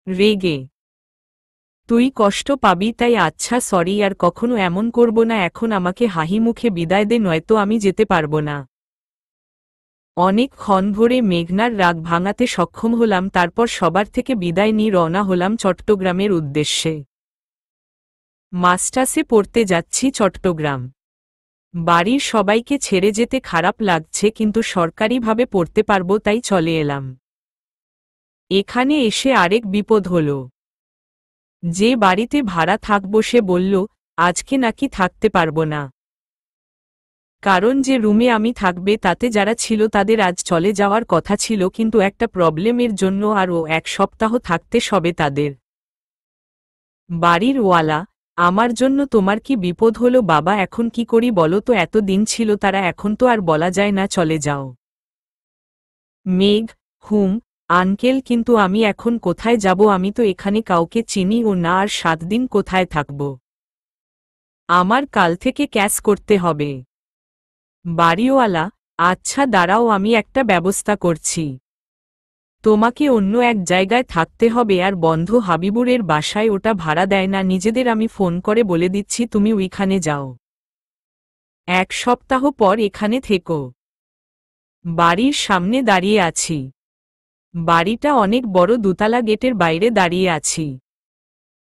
রেগে তুই কষ্ট পাবি তাই। আচ্ছা সরি, আর কখনো এমন করব না। এখন আমাকে হাহি মুখে বিদায় দে, নয়তো আমি যেতে পারবো না। অনেকক্ষণ ধরে মেঘনার রাগ ভাঙাতে সক্ষম হলাম, তারপর সবার থেকে বিদায় নিয়ে রওনা হলাম চট্টগ্রামের উদ্দেশ্যে। মাস্টার্সে পড়তে যাচ্ছি চট্টগ্রাম। বাড়ির সবাইকে ছেড়ে যেতে খারাপ লাগছে, কিন্তু সরকারিভাবে পড়তে পারবো তাই চলে এলাম। এখানে এসে আরেক বিপদ হল। যে বাড়িতে ভাড়া থাকবো সে বলল আজকে নাকি থাকতে পারবো না। কারণ যে রুমে আমি থাকবে তাতে যারা ছিল তাদের আজ চলে যাওয়ার কথা ছিল, কিন্তু একটা প্রবলেমের জন্য আরও 1 সপ্তাহ থাকতে সবে তাদের। বাড়ির ওয়ালা, আমার জন্য তোমার কি বিপদ হলো বাবা? এখন কি করি বলো তো? এত দিন ছিল তারা, এখন তো আর বলা যায় না চলে যাও। মেঘ, আঙ্কেল, কিন্তু আমি এখন কোথায় যাব? আমি তো এখানে কাউকে চিনি ও না, আর 7 দিন কোথায় থাকব? আমার কাল থেকে ক্যাশ করতে হবে। বাড়িওয়ালা, আচ্ছা দাঁড়াও, আমি একটা ব্যবস্থা করছি। তোমাকে অন্য এক জায়গায় থাকতে হবে। আর বন্ধু হাবিবুরের বাসায়, ওটা ভাড়া দেয় না নিজেদের, আমি ফোন করে বলে দিচ্ছি তুমি ওইখানে যাও। 1 সপ্তাহ পর এখানে থেকো। বাড়ির সামনে দাঁড়িয়ে আছি। বাড়িটা অনেক বড়, 2তলা, গেটের বাইরে দাঁড়িয়ে আছি।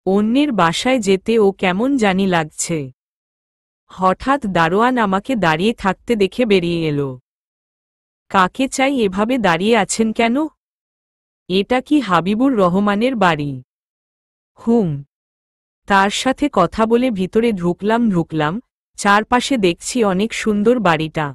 অন্যের বাসায় যেতে ও কেমন জানি লাগছে। হঠাৎ দারোয়ান আমাকে দাঁড়িয়ে থাকতে দেখে বেরিয়ে এলো। কাকে চাই, এভাবে দাঁড়িয়ে আছেন কেন? এটা কি হাবিবুর রহমানের বাড়ি? হুম। তার সাথে কথা বলে ভিতরে ঢুকলাম। চারপাশে দেখছি অনেক সুন্দর বাড়িটা,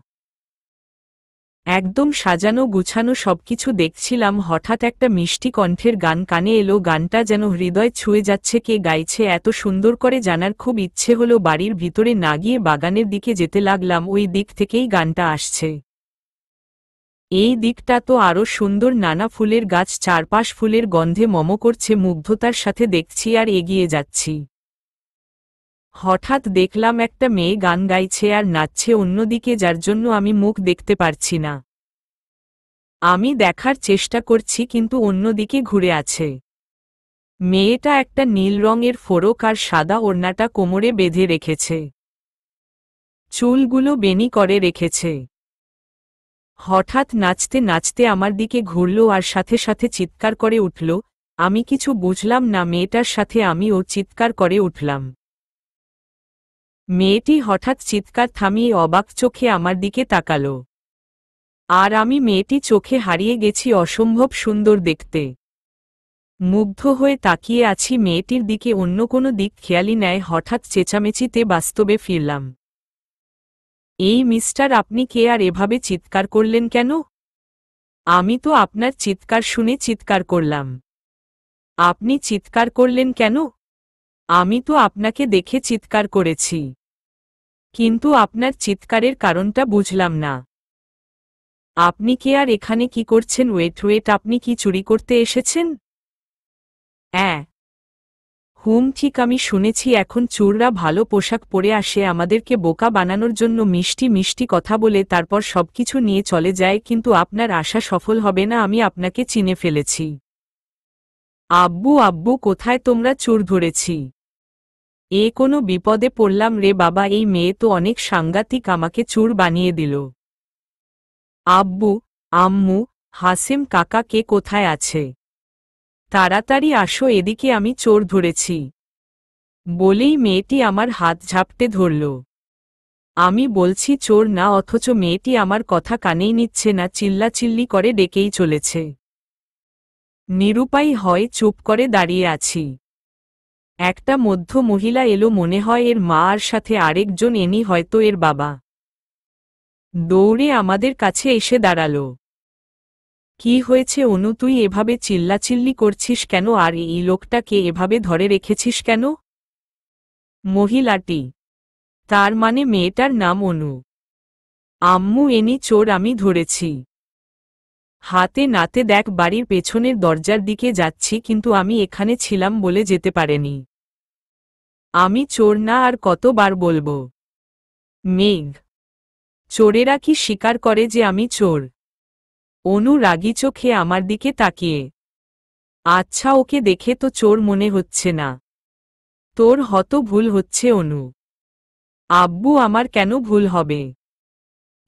একদম সাজানো গুছানো সবকিছু দেখছিলাম। হঠাৎ একটা মিষ্টি কণ্ঠের গান কানে এলো। গানটা যেন হৃদয় ছুঁয়ে যাচ্ছে। কে গাইছে এত সুন্দর করে জানার খুব ইচ্ছে হলো। বাড়ির ভিতরে না গিয়ে বাগানের দিকে যেতে লাগলাম। ওই দিক থেকেই গানটা আসছে। এই দিকটা তো আরো সুন্দর, নানা ফুলের গাছ, চারপাশ ফুলের গন্ধে মম করছে। মুগ্ধতার সাথে দেখছি আর এগিয়ে যাচ্ছি। হঠাৎ দেখলাম একটা মেয়ে গান গাইছে আর নাচছে অন্যদিকে, যার জন্য আমি মুখ দেখতে পারছি না। আমি দেখার চেষ্টা করছি কিন্তু অন্যদিকে ঘুরে আছে। মেয়েটা একটা নীল রঙের ফোড়ক আর সাদা ওড়নাটা কোমরে বেঁধে রেখেছে, চুলগুলো বেনি করে রেখেছে। হঠাৎ নাচতে নাচতে আমার দিকে ঘুরল আর সাথে সাথে চিৎকার করে উঠল। আমি কিছু বুঝলাম না, মেয়েটার সাথে আমিও চিৎকার করে উঠলাম। মেয়েটি হঠাৎ চিৎকার থামিয়ে অবাক চোখে আমার দিকে তাকাল। আর আমি মেয়েটি চোখে হারিয়ে গেছি। অসম্ভব সুন্দর দেখতে। মুগ্ধ হয়ে তাকিয়ে আছি মেয়েটির দিকে, অন্য কোনো দিক খেয়ালি নেয়। হঠাৎ চেঁচামেচিতে বাস্তবে ফিরলাম। এই মিস্টার, আপনি কে আর এভাবে চিৎকার করলেন কেন? আমি তো আপনার চিৎকার শুনে চিৎকার করলাম। আপনি চিৎকার করলেন কেন? আমি তো আপনাকে দেখে চিৎকার করেছি, কিন্তু আপনার চিৎকারের কারণটা বুঝলাম না। আপনি কে আর এখানে কি করছেন? ওয়েট, আপনি কি চুরি করতে এসেছেন? হ্যাঁ। হুম, ঠিক, আমি শুনেছি এখন চোররা ভালো পোশাক পরে আসে আমাদেরকে বোকা বানানোর জন্য, মিষ্টি মিষ্টি কথা বলে তারপর সবকিছু নিয়ে চলে যায়। কিন্তু আপনার আশা সফল হবে না, আমি আপনাকে চিনে ফেলেছি। আব্বু কোথায় তোমরা? চোর ধরেছি। এ কোনো বিপদে পড়লাম রে বাবা, এই মেয়ে তো অনেক সাংঘাতিক, আমাকে চোর বানিয়ে দিল। আব্বু, আম্মু, হাসেম কাকা, কে কোথায় আছে? তাড়াতাড়ি আসো এদিকে, আমি চোর ধরেছি। বলেই মেয়েটি আমার হাত ঝাপটে ধরল। আমি বলছি চোর না, অথচ মেয়েটি আমার কথা কানেই নিচ্ছে না, চিল্লাচিল্লি করে ডেকেই চলেছে। নিরুপায় হয় চুপ করে দাঁড়িয়ে আছি। একটা মধ্য মহিলা এলো, মনে হয় এর মা, আর সাথে আরেকজন, এনি হয়তো এর বাবা। দৌড়ে আমাদের কাছে এসে দাঁড়াল। কি হয়েছে অনু, তুই এভাবে চিল্লাচিল্লি করছিস কেন? আর এই লোকটাকে এভাবে ধরে রেখেছিস কেন? মহিলাটি, তার মানে মেয়েটার নাম অনু। আম্মু, এনি চোর আমি ধরেছি। হাতে নাতে দেখ, বাড়ির পেছনের দরজার দিকে যাচ্ছি, কিন্তু আমি এখানে ছিলাম বলে যেতে পারেনি। আমি চোর না, আর কতবার বলবো? মেঘ, চোরেরা কি স্বীকার করে যে আমি চোর? অনু রাগী চোখে আমার দিকে তাকিয়ে, আচ্ছা, ওকে দেখে তো চোর মনে হচ্ছে না। তোর হয়তো ভুল হচ্ছে অনু। আব্বু, আমার কেন ভুল হবে?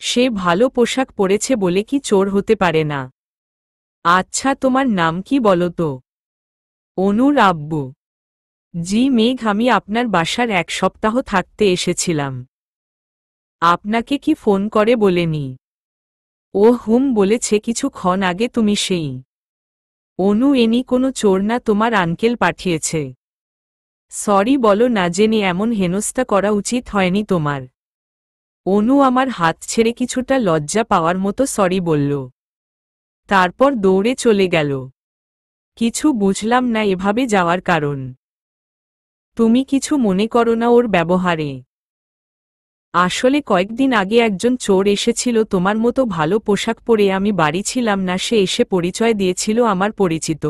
সে ভালো পোশাক পরেছে বলে কি চোর হতে পারে না? আচ্ছা, তোমার নাম কি বলো তো? অনুর আব্বু। জি মেঘ, আমি আপনার বাসার 1 সপ্তাহ থাকতে এসেছিলাম। আপনাকে কি ফোন করে বলেনি? ও হুম বলেছে কিছুক্ষণ আগে। তুমি সেই অনু? এনি কোনো চোর না, তোমার আঙ্কেল পাঠিয়েছে। সরি বলো, না জেনে এমন হেনস্থা করা উচিত হয়নি তোমার। অনু আমার হাত ছেড়ে কিছুটা লজ্জা পাওয়ার মতো সরি বলল। তারপর দৌড়ে চলে গেল। কিছু বুঝলাম না এভাবে যাওয়ার কারণ। তুমি কিছু মনে করো না ওর ব্যবহারে? আসলে কয়েকদিন আগে একজন চোর এসেছিল তোমার মতো ভালো পোশাক পরে, আমি বাড়ি ছিলাম না, সে এসে পরিচয় দিয়েছিল আমার পরিচিত।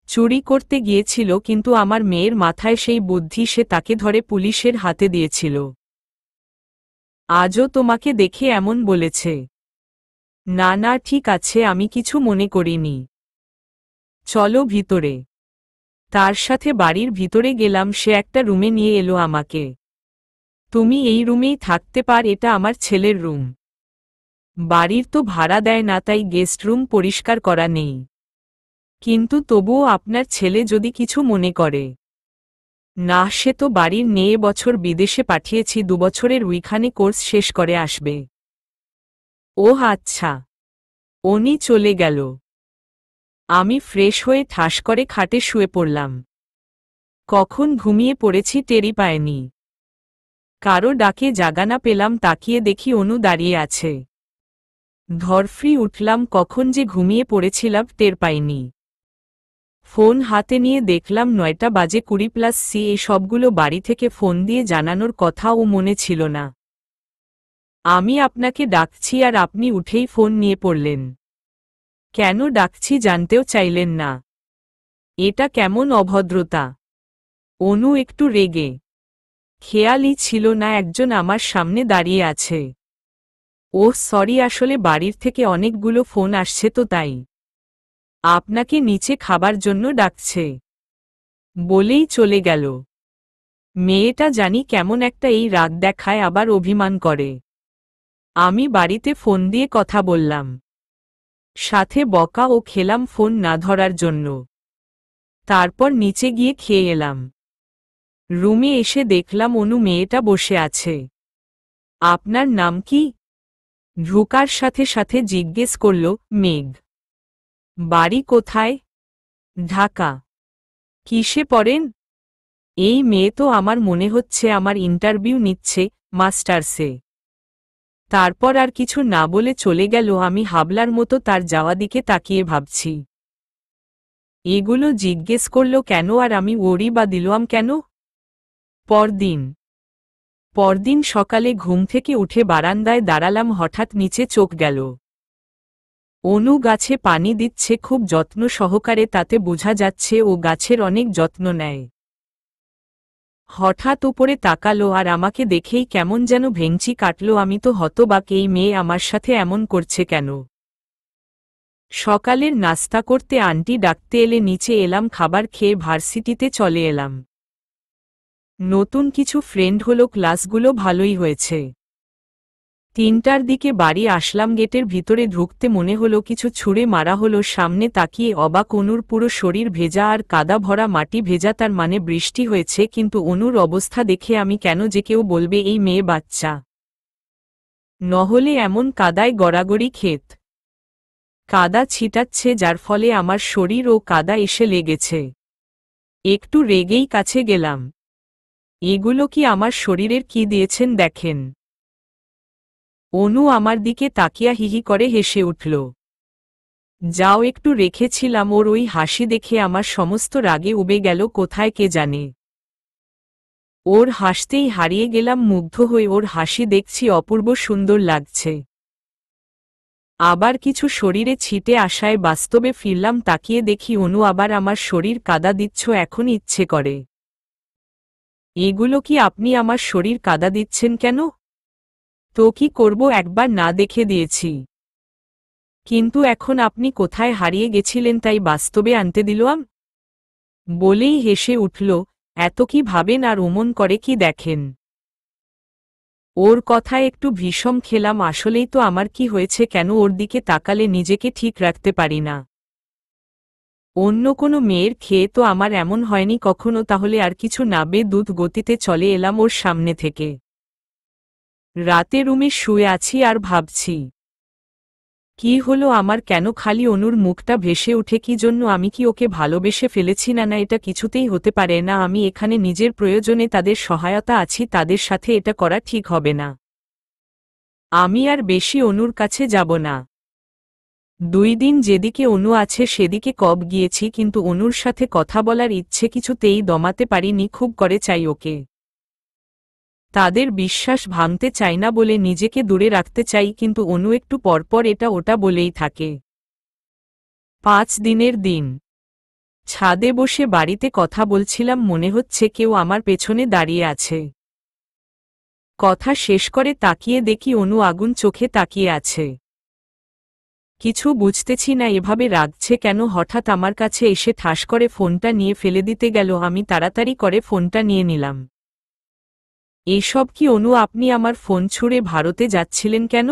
চুরি করতে গিয়েছিল, কিন্তু আমার মেয়ের মাথায় সেই বুদ্ধি, সে তাকে ধরে পুলিশের হাতে দিয়েছিল। আজও তোমাকে দেখে এমন বলেছে। না না, ঠিক আছে, আমি কিছু মনে করিনি। চলো ভিতরে। তার সাথে বাড়ির ভিতরে গেলাম। সে একটা রুমে নিয়ে এলো আমাকে। তুমি এই রুমেই থাকতে পার, এটা আমার ছেলের রুম। বাড়ির তো ভাড়া দেয় না, তাই গেস্ট রুম পরিষ্কার করা নেই। কিন্তু তবুও আপনার ছেলে যদি কিছু মনে করে। না, সে তো বাড়ির নিয়ে বছর বিদেশে পাঠিয়েছি, 2 বছরের ওইখানে কোর্স শেষ করে আসবে। ওহ আচ্ছা। উনি চলে গেল। আমি ফ্রেশ হয়ে ঠাস করে খাটে শুয়ে পড়লাম। কখন ঘুমিয়ে পড়েছি টেরই পায়নি। কারো ডাকে জাগানা পেলাম, তাকিয়ে দেখি অনু দাঁড়িয়ে আছে। ধরফ্রি উঠলাম, কখন যে ঘুমিয়ে পড়েছিলাম টের পাইনি। ফোন হাতে নিয়ে দেখলাম 9টা বাজে 20+C। এই সবগুলো বাড়ি থেকে ফোন দিয়ে জানানোর কথাও মনে ছিল না। আমি আপনাকে ডাকছি আর আপনি উঠেই ফোন নিয়ে পড়লেন। কেন ডাকছি জানতেও চাইলেন না? এটা কেমন অভদ্রতা। অনু একটু রেগে। খেয়ালই ছিল না একজন আমার সামনে দাঁড়িয়ে আছে। ওহ সরি, আসলে বাড়ির থেকে অনেকগুলো ফোন আসছে তো তাই। আপনাকে নিচে খাবার জন্য ডাকছে বলেই চলে গেল। মেয়েটা জানি কেমন একটা এই রাগ দেখায়, আবার অভিমান করে। আমি বাড়িতে ফোন দিয়ে কথা বললাম, সাথে বকা ও খেলাম ফোন না ধরার জন্য। তারপর নিচে গিয়ে খেয়ে এলাম। রুমে এসে দেখলাম অনু মেয়েটা বসে আছে। আপনার নাম কি? ঢোকার সাথে সাথে জিজ্ঞেস করল। মেঘ। বাড়ি কোথায়? ঢাকা। কিসে পড়েন? এই মেয়ে তো আমার মনে হচ্ছে আমার ইন্টারভিউ নিচ্ছে, মাস্টার্সে। তারপর আর কিছু না বলে চলে গেল। আমি হাবলার মতো তার যাওয়া দিকে তাকিয়ে ভাবছি, এগুলো জিজ্ঞেস করল কেন আর আমি ওরি বা দিলাম কেন? পরদিন সকালে ঘুম থেকে উঠে বারান্দায় দাঁড়ালাম, হঠাৎ নিচে চোখ গেল। অনু গাছে পানি দিচ্ছে খুব যত্ন সহকারে, তাতে বোঝা যাচ্ছে ও গাছের অনেক যত্ন নেয়। হঠাৎ উপরে তাকালো আর আমাকে দেখেই কেমন যেন ভেঙচি কাটল। আমি তো হতবাক, এই মেয়ে আমার সাথে এমন করছে কেন? সকালের নাস্তা করতে আন্টি ডাকতে এলে নিচে এলাম, খাবার খেয়ে ভার্সিটিতে চলে এলাম। নতুন কিছু ফ্রেন্ড হলো, ক্লাসগুলো ভালোই হয়েছে। 3টার দিকে বাড়ি আসলাম। গেটের ভিতরে ঢুকতে মনে হলো কিছু ছুঁড়ে মারা হলো। সামনে তাকিয়ে অবাক, অনুর পুরো শরীর ভেজা আর কাদা ভরা, মাটি ভেজা, তার মানে বৃষ্টি হয়েছে। কিন্তু অনুর অবস্থা দেখে আমি কেন যে কেউ বলবে এই মেয়ে বাচ্চা, নহলে এমন কাদায় গড়াগড়ি ক্ষেত। কাদা ছিটাচ্ছে যার ফলে আমার শরীর ও কাদা এসে লেগেছে। একটু রেগেই কাছে গেলাম। এগুলো কি আমার শরীরের কি দিয়েছেন দেখেন। অনু আমার দিকে তাকিয়া হিহি করে হেসে উঠল। যাও, একটু রেখেছিলাম। ওর ওই হাসি দেখে আমার সমস্ত রাগে উবে গেল কোথায় কে জানে। ওর হাসতেই হারিয়ে গেলাম মুগ্ধ হয়ে। ওর হাসি দেখছি অপূর্ব সুন্দর লাগছে। আবার কিছু শরীরে ছিটে আসায় বাস্তবে ফিরলাম, তাকিয়ে দেখি অনু আবার আমার শরীর কাদা দিচ্ছ, এখন ইচ্ছে করে। এগুলো কি আপনি আমার শরীর কাদা দিচ্ছেন কেন? তো কি করব, একবার না দেখে দিয়েছি। কিন্তু এখন আপনি কোথায় হারিয়ে গেছিলেন তাই বাস্তবে আনতে দিলাম বলেই হেসে উঠল। এত কি ভাবেন আর অমন করে কি দেখেন? ওর কথায় একটু ভীষণ খেলাম। আসলেই তো আমার কি হয়েছে, কেন ওর দিকে তাকালে নিজেকে ঠিক রাখতে পারি না। অন্য কোনো মেয়ের খেয়ে তো আমার এমন হয়নি কখনো। তাহলে আর কিছু না দুধ গতিতে চলে এলাম ওর সামনে থেকে। রাতে রুমে শুয়ে আছি আর ভাবছি, কি হলো আমার, কেন খালি অনুর মুখটা ভেসে উঠে কি জন্য? আমি কি ওকে ভালোবেসে ফেলেছি? না না, এটা কিছুতেই হতে পারে না। আমি এখানে নিজের প্রয়োজনে তাদের সহায়তা আছি, তাদের সাথে এটা করা ঠিক হবে না। আমি আর বেশি অনুর কাছে যাব না। 2 দিন যেদিকে অনু আছে সেদিকে কব গিয়েছি, কিন্তু অনুর সাথে কথা বলার ইচ্ছে কিছুতেই দমাতে পারিনি। খুব করে চাই ওকে। তাদের বিশ্বাস ভাঙতে চাই না বলে নিজেকে দূরে রাখতে চাই, কিন্তু অনু একটু পরপর এটা ওটা বলেই থাকে। 5 দিনের দিন। ছাদে বসে বাড়িতে কথা বলছিলাম, মনে হচ্ছে কেউ আমার পেছনে দাঁড়িয়ে আছে। কথা শেষ করে তাকিয়ে দেখি অনু আগুন চোখে তাকিয়ে আছে। কিছু বুঝতেছি না এভাবে রাগছে কেন। হঠাৎ আমার কাছে এসে ঠাস করে ফোনটা নিয়ে ফেলে দিতে গেল। আমি তাড়াতাড়ি করে ফোনটা নিয়ে নিলাম। এসব কি অনু? আপনি আমার ফোন ছুঁড়ে ভারতে যাচ্ছিলেন কেন?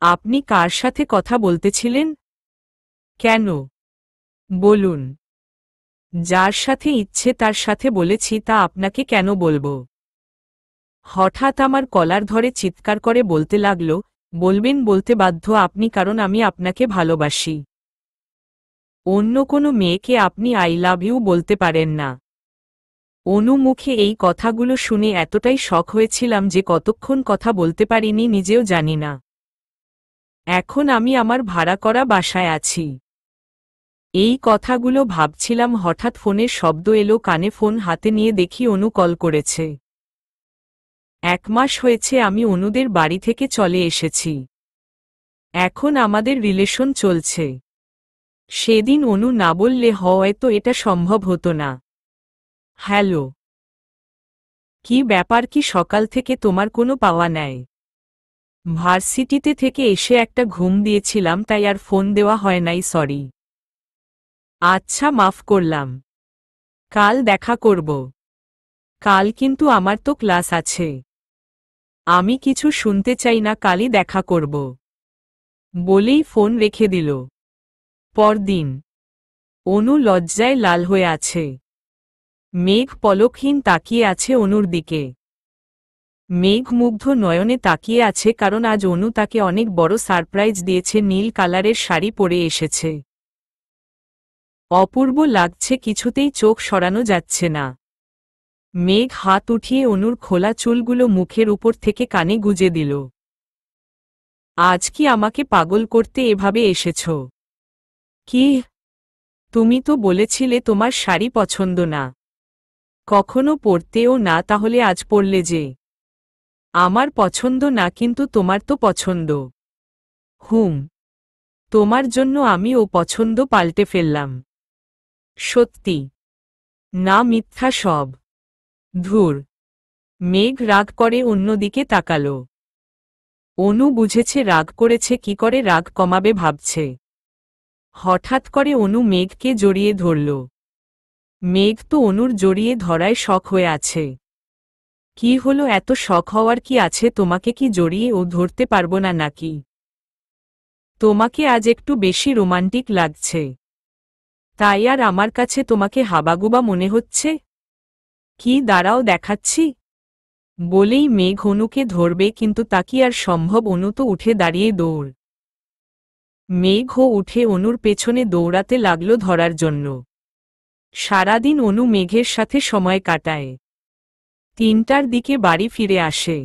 আপনি কার সাথে কথা বলতেছিলেন? কেন? বলুন। যার সাথে ইচ্ছে তার সাথে বলেছি, তা আপনাকে কেন বলবো? হঠাৎ আমার কলার ধরে চিৎকার করে বলতে লাগল, বলবেন বলতে বাধ্য আপনি, কারণ আমি আপনাকে ভালোবাসি। অন্য কোনো মেয়েকে আপনি আই লাভ ইউ বলতে পারেন না। অনু মুখে এই কথাগুলো শুনে এতটাই শক হয়েছিলাম যে কতক্ষণ কথা বলতে পারিনি নিজেও জানি না। এখন আমি আমার ভাড়া করা বাসায় আছি। এই কথাগুলো ভাবছিলাম, হঠাৎ ফোনের শব্দ এলো কানে। ফোন হাতে নিয়ে দেখি অনু কল করেছে। 1 মাস হয়েছে আমি অনুদের বাড়ি থেকে চলে এসেছি। এখন আমাদের রিলেশন চলছে। সেদিন অনু না বললে হয়তো এটা সম্ভব হতো না। হ্যালো। কি ব্যাপার, কি সকাল থেকে তোমার কোনো পাওয়া নাই? ভার্সিটিতে থেকে এসে একটা ঘুম দিয়েছিলাম, তাই আর ফোন দেওয়া হয় নাই, সরি। আচ্ছা, মাফ করলাম। কাল দেখা করব। কাল কিন্তু আমার তো ক্লাস আছে। আমি কিছু শুনতে চাই না, কালই দেখা করব। বলেই ফোন রেখে দিল। পরদিন অনু লজ্জায় লাল হয়ে আছে। মেঘ পলকহীন তাকিয়ে আছে অনুর দিকে। মেঘ মুগ্ধ নয়নে তাকিয়ে আছে, কারণ আজ অনু তাকে অনেক বড় সারপ্রাইজ দিয়েছে। নীল কালারের শাড়ি পরে এসেছে। অপূর্ব লাগছে, কিছুতেই চোখ সরানো যাচ্ছে না। মেঘ হাত উঠিয়ে অনুর খোলা চুলগুলো মুখের উপর থেকে কানে গুজে দিল। আজ কি আমাকে পাগল করতে এভাবে এসেছ? কি? তুমি তো বলেছিলে তোমার শাড়ি পছন্দ না, কখনো পরতেও না, তাহলে আজ পরলে যে? আমার পছন্দ না, কিন্তু তোমার তো পছন্দ। হুম, তোমার জন্য আমি ও পছন্দ পাল্টে ফেললাম। সত্যি না মিথ্যা সব? ধুর। মেঘ রাগ করে অন্যদিকে তাকালো। অনু বুঝেছে রাগ করেছে, কি করে রাগ কমাবে ভাবছে। হঠাৎ করে অনু মেঘকে জড়িয়ে ধরল। মেঘ তো অনুর জড়িয়ে ধরায় শখ হয়ে আছে। কি হলো, এত শখ হওয়ার কি আছে? তোমাকে কি জড়িয়ে ও ধরতে পারবো না নাকি? তোমাকে আজ একটু বেশি রোমান্টিক লাগছে, তাই আর আমার কাছে তোমাকে হাবাগুবা মনে হচ্ছে? কি, দাঁড়াও দেখাচ্ছি। বলেই মেঘ অনুকে ধরবে, কিন্তু তা কি আর সম্ভব? অনু তো উঠে দাঁড়িয়ে দৌড়। মেঘও উঠে অনুর পেছনে দৌড়াতে লাগলো ধরার জন্য। সারাদিন অনু মেঘের সাথে সময় কাটায়। 3টার দিকে বাড়ি ফিরে আসে।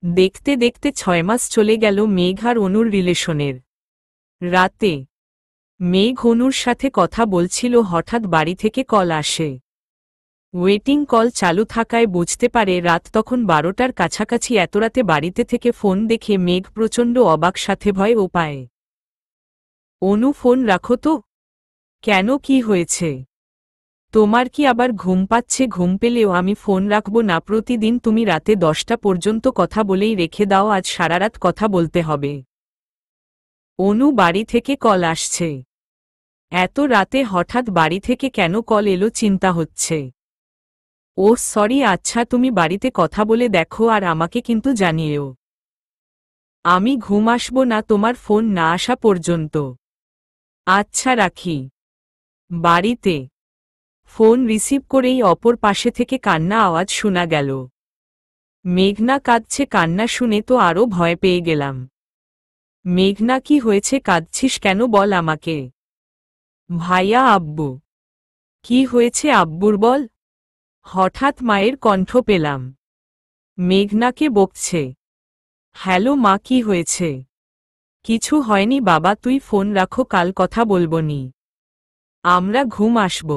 দেখতে দেখতে 6 মাস চলে গেল মেঘ আর অনুর রিলেশনের। রাতে মেঘ অনুর সাথে কথা বলছিল, হঠাৎ বাড়ি থেকে কল আসে। ওয়েটিং কল চালু থাকায় বুঝতে পারে রাত তখন 12টার কাছাকাছি। এত রাতে বাড়িতে থেকে ফোন দেখে মেঘ প্রচণ্ড অবাক, সাথে ভয় ও পায়। অনু, ফোন রাখো তো। কেন, কি হয়েছে? তোমার কি আবার ঘুম পাচ্ছে? ঘুম পেলেও আমি ফোন রাখব না। প্রতিদিন তুমি রাতে 10টা পর্যন্ত কথা বলেই রেখে দাও, আজ সারারাত কথা বলতে হবে। অনু, বাড়ি থেকে কল আসছে। এত রাতে হঠাৎ বাড়ি থেকে কেন কল এলো? চিন্তা হচ্ছে। ও সরি, আচ্ছা তুমি বাড়িতে কথা বলে দেখো, আর আমাকে কিন্তু জানিও। আমি ঘুম আসব না তোমার ফোন না আসা পর্যন্ত। আচ্ছা, রাখি। বাড়িতে ফোন রিসিভ করেই অপর পাশে থেকে কান্না আওয়াজ শোনা গেল। মেঘনা কাঁদছে। কান্না শুনে তো আরও ভয় পেয়ে গেলাম। মেঘনা, কি হয়েছে? কাঁদছিস কেন, বল আমাকে। ভাইয়া, আব্বু। কি হয়েছে আব্বুর, বল। হঠাৎ মায়ের কণ্ঠ পেলাম। মেঘনাকে বকছে। হ্যালো মা, কি হয়েছে? কিছু হয়নি বাবা, তুই ফোন রাখো, কাল কথা বলবনি, আমরা ঘুম আসব।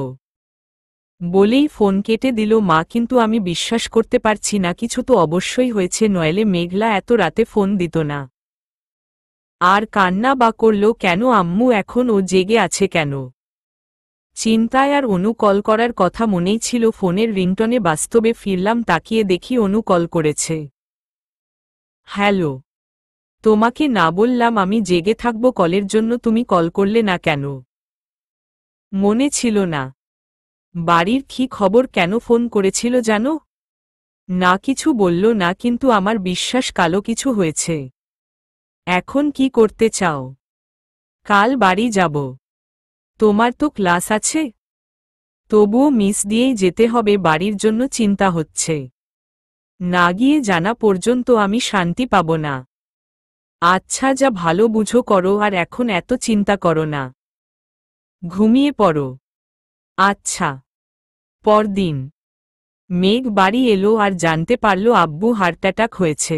বলেই ফোন কেটে দিল মা। কিন্তু আমি বিশ্বাস করতে পারছি না, কিছু তো অবশ্যই হয়েছে, নইলে মেঘলা এত রাতে ফোন দিত না। আর কান্না বা করল কেন? আম্মু এখন ও জেগে আছে কেন? চিন্তায় আর অনু কল করার কথা মনেই ছিল। ফোনের রিংটনে বাস্তবে ফিরলাম, তাকিয়ে দেখি অনু কল করেছে। হ্যালো। তোমাকে না বললাম আমি জেগে থাকব কলের জন্য, তুমি কল করলে না কেন? মনে ছিল না। বাড়ির কি খবর? কেন ফোন করেছিল জানো? না, কিছু বলল না, কিন্তু আমার বিশ্বাস কালো কিছু হয়েছে। এখন কি করতে চাও? কাল বাড়ি যাব। তোমার তো ক্লাস আছে। তবুও মিস দিয়েই যেতে হবে, বাড়ির জন্য চিন্তা হচ্ছে। না গিয়ে জানা পর্যন্ত আমি শান্তি পাব না। আচ্ছা, যা ভালো বুঝো করো, আর এখন এত চিন্তা করো না, ঘুমিয়ে পড়ো। আচ্ছা। পরদিন মেঘ বাড়ি এলো আর জানতে পারল আব্বু হার্ট অ্যাটাক হয়েছে।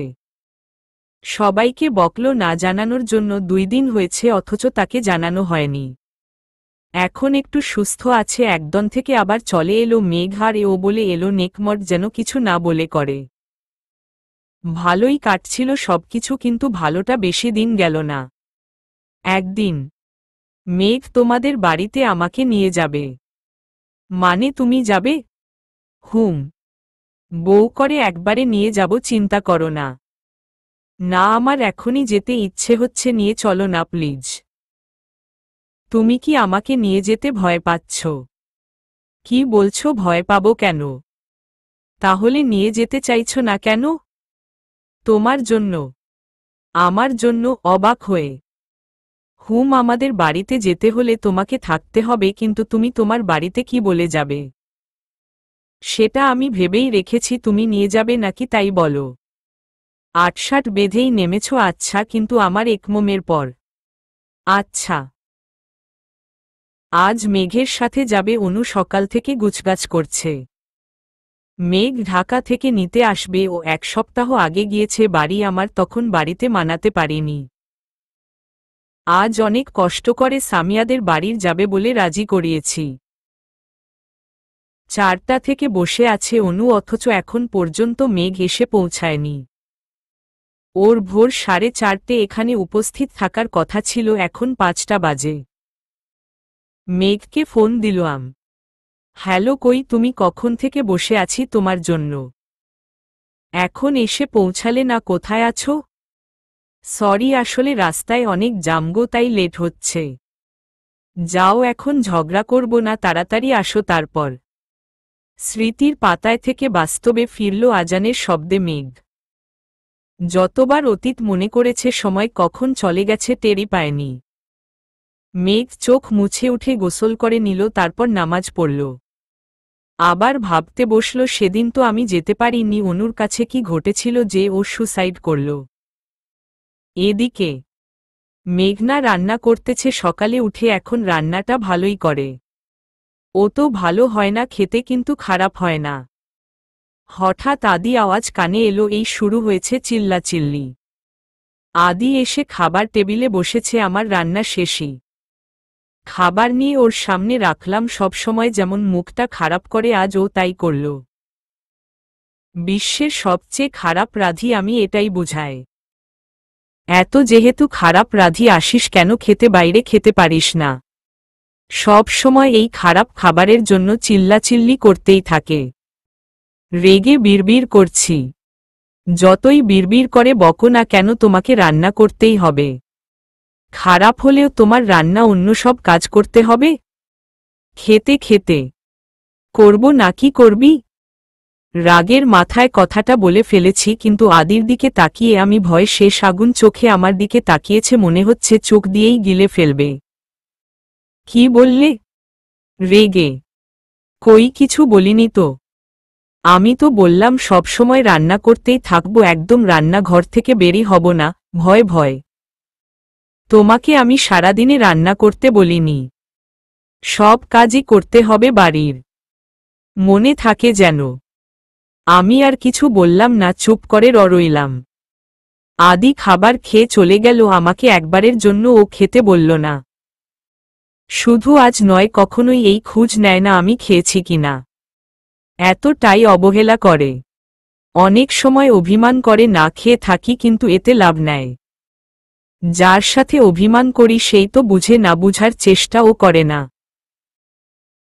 সবাইকে বকল না জানানোর জন্য, 2 দিন হয়েছে অথচ তাকে জানানো হয়নি। এখন একটু সুস্থ আছে, একদম থেকে আবার চলে এলো মেঘ, আর ও বলে এলো নেকমট যেন কিছু না বলে করে। ভালোই কাটছিল সবকিছু, কিন্তু ভালোটা বেশি দিন গেল না। একদিন মেঘ তোমাদের বাড়িতে আমাকে নিয়ে যাবে। মানে তুমি যাবে? হুম, বউ করে একবারে নিয়ে যাব, চিন্তা করো না। না, আমার এখনই যেতে ইচ্ছে হচ্ছে, নিয়ে চলো না প্লিজ। তুমি কি আমাকে নিয়ে যেতে ভয় পাচ্ছ? কি বলছো, ভয় পাবো কেন? তাহলে নিয়ে যেতে চাইছো না কেন? তোমার জন্য। আমার জন্য? অবাক হয়ে। আমাদের বাড়িতে যেতে হলে তোমাকে থাকতে হবে, কিন্তু তুমি তোমার বাড়িতে কি বলে যাবে? সেটা আমি ভেবেই রেখেছি, তুমি নিয়ে যাবে নাকি তাই বলো। ৮-৬ বেঁধেই নেমেছ? আচ্ছা, কিন্তু আমার একমমের পর। আচ্ছা। আজ মেঘের সাথে যাবে অনু, সকাল থেকে গুছগাছ করছে। মেঘ ঢাকা থেকে নিতে আসবে, ও 1 সপ্তাহ আগে গিয়েছে বাড়ি, আমার তখন বাড়িতে মানাতে পারিনি। আজ অনেক কষ্ট করে সামিয়াদের বাড়ির যাবে বলে রাজি করিয়েছি। 4টা থেকে বসে আছে অনু, অথচ এখন পর্যন্ত মেঘ এসে পৌঁছায়নি। ওর ভোর 4:30 এখানে উপস্থিত থাকার কথা ছিল, এখন 5টা বাজে। মেঘকে ফোন দিলাম। হ্যালো, কই তুমি? কখন থেকে বসে আছি তোমার জন্য। এখন এসে পৌঁছালে না? কোথায় আছো? সরি, আসলে রাস্তায় অনেক জ্যাম গো, তাই লেট হচ্ছে। যাও, এখন ঝগড়া করব না, তাড়াতাড়ি আসো। তারপর স্মৃতির পাতায় থেকে বাস্তবে ফিরল আজানের শব্দে মেঘ। যতবার অতীত মনে করেছে, সময় কখন চলে গেছে টেরই পায়নি। মেঘ চোখ মুছে উঠে গোসল করে নিল, তারপর নামাজ পড়ল। আবার ভাবতে বসল, সেদিন তো আমি যেতে পারিনি, অনুর কাছে কি ঘটেছিল যে ও সুসাইড করল। এদিকে মেঘনা রান্না করতেছে সকালে উঠে, এখন রান্নাটা ভালোই করে। ও তো ভালো হয় না খেতে, কিন্তু খারাপ হয় না। হঠাৎ আদি আওয়াজ কানে এলো, এই শুরু হয়েছে চিল্লাচিল্লি। আদি এসে খাবার টেবিলে বসেছে, আমার রান্না শেষই। খাবার নিয়ে ওর সামনে রাখলাম, সব সময় যেমন মুখটা খারাপ করে আজ ও তাই করল। বিশ্বের সবচেয়ে খারাপ রাধি আমি, এটাই বোঝায়। এত যেহেতু খারাপ রাধি, আসিস কেন খেতে? বাইরে খেতে পারিস না? সব সময় এই খারাপ খাবারের জন্য চিল্লাচিল্লি করতেই থাকে। রেগে বিড়বিড় করছি। যতই বিড়বিড় করে বকো না কেন, তোমাকে রান্না করতেই হবে। খারাপ হলেও তোমার রান্না, অন্য সব কাজ করতে হবে। খেতে খেতে করব নাকি করবি? রাগের মাথায় কথাটা বলে ফেলেছি, কিন্তু আদির দিকে তাকিয়ে আমি ভয়ে, শেষ আগুন চোখে আমার দিকে তাকিয়েছে, মনে হচ্ছে চোখ দিয়েই গিলে ফেলবে। কি বললে? রেগে। কই, কিছু বলিনি তো। আমি তো বললাম সব সময় রান্না করতেই থাকবো, একদম রান্নাঘর থেকে বেরি হব না। ভয় ভয়। তোমাকে আমি সারাদিনে রান্না করতে বলিনি। সব কাজই করতে হবে বাড়ির। মনে থাকে যেন। আমি আর কিছু বললাম না, চুপ করে রইলাম। আদি খাবার খেয়ে চলে গেল, আমাকে একবারের জন্য ও খেতে বলল না। শুধু আজ নয়, কখনোই এই খোঁজ নেয় না আমি খেয়েছি কিনা। এতটাই অবহেলা করে। অনেক সময় অভিমান করে না খেয়ে থাকি, কিন্তু এতে লাভ নেয়। যার সাথে অভিমান করি সেই তো বুঝে, না বুঝার চেষ্টাও করে না।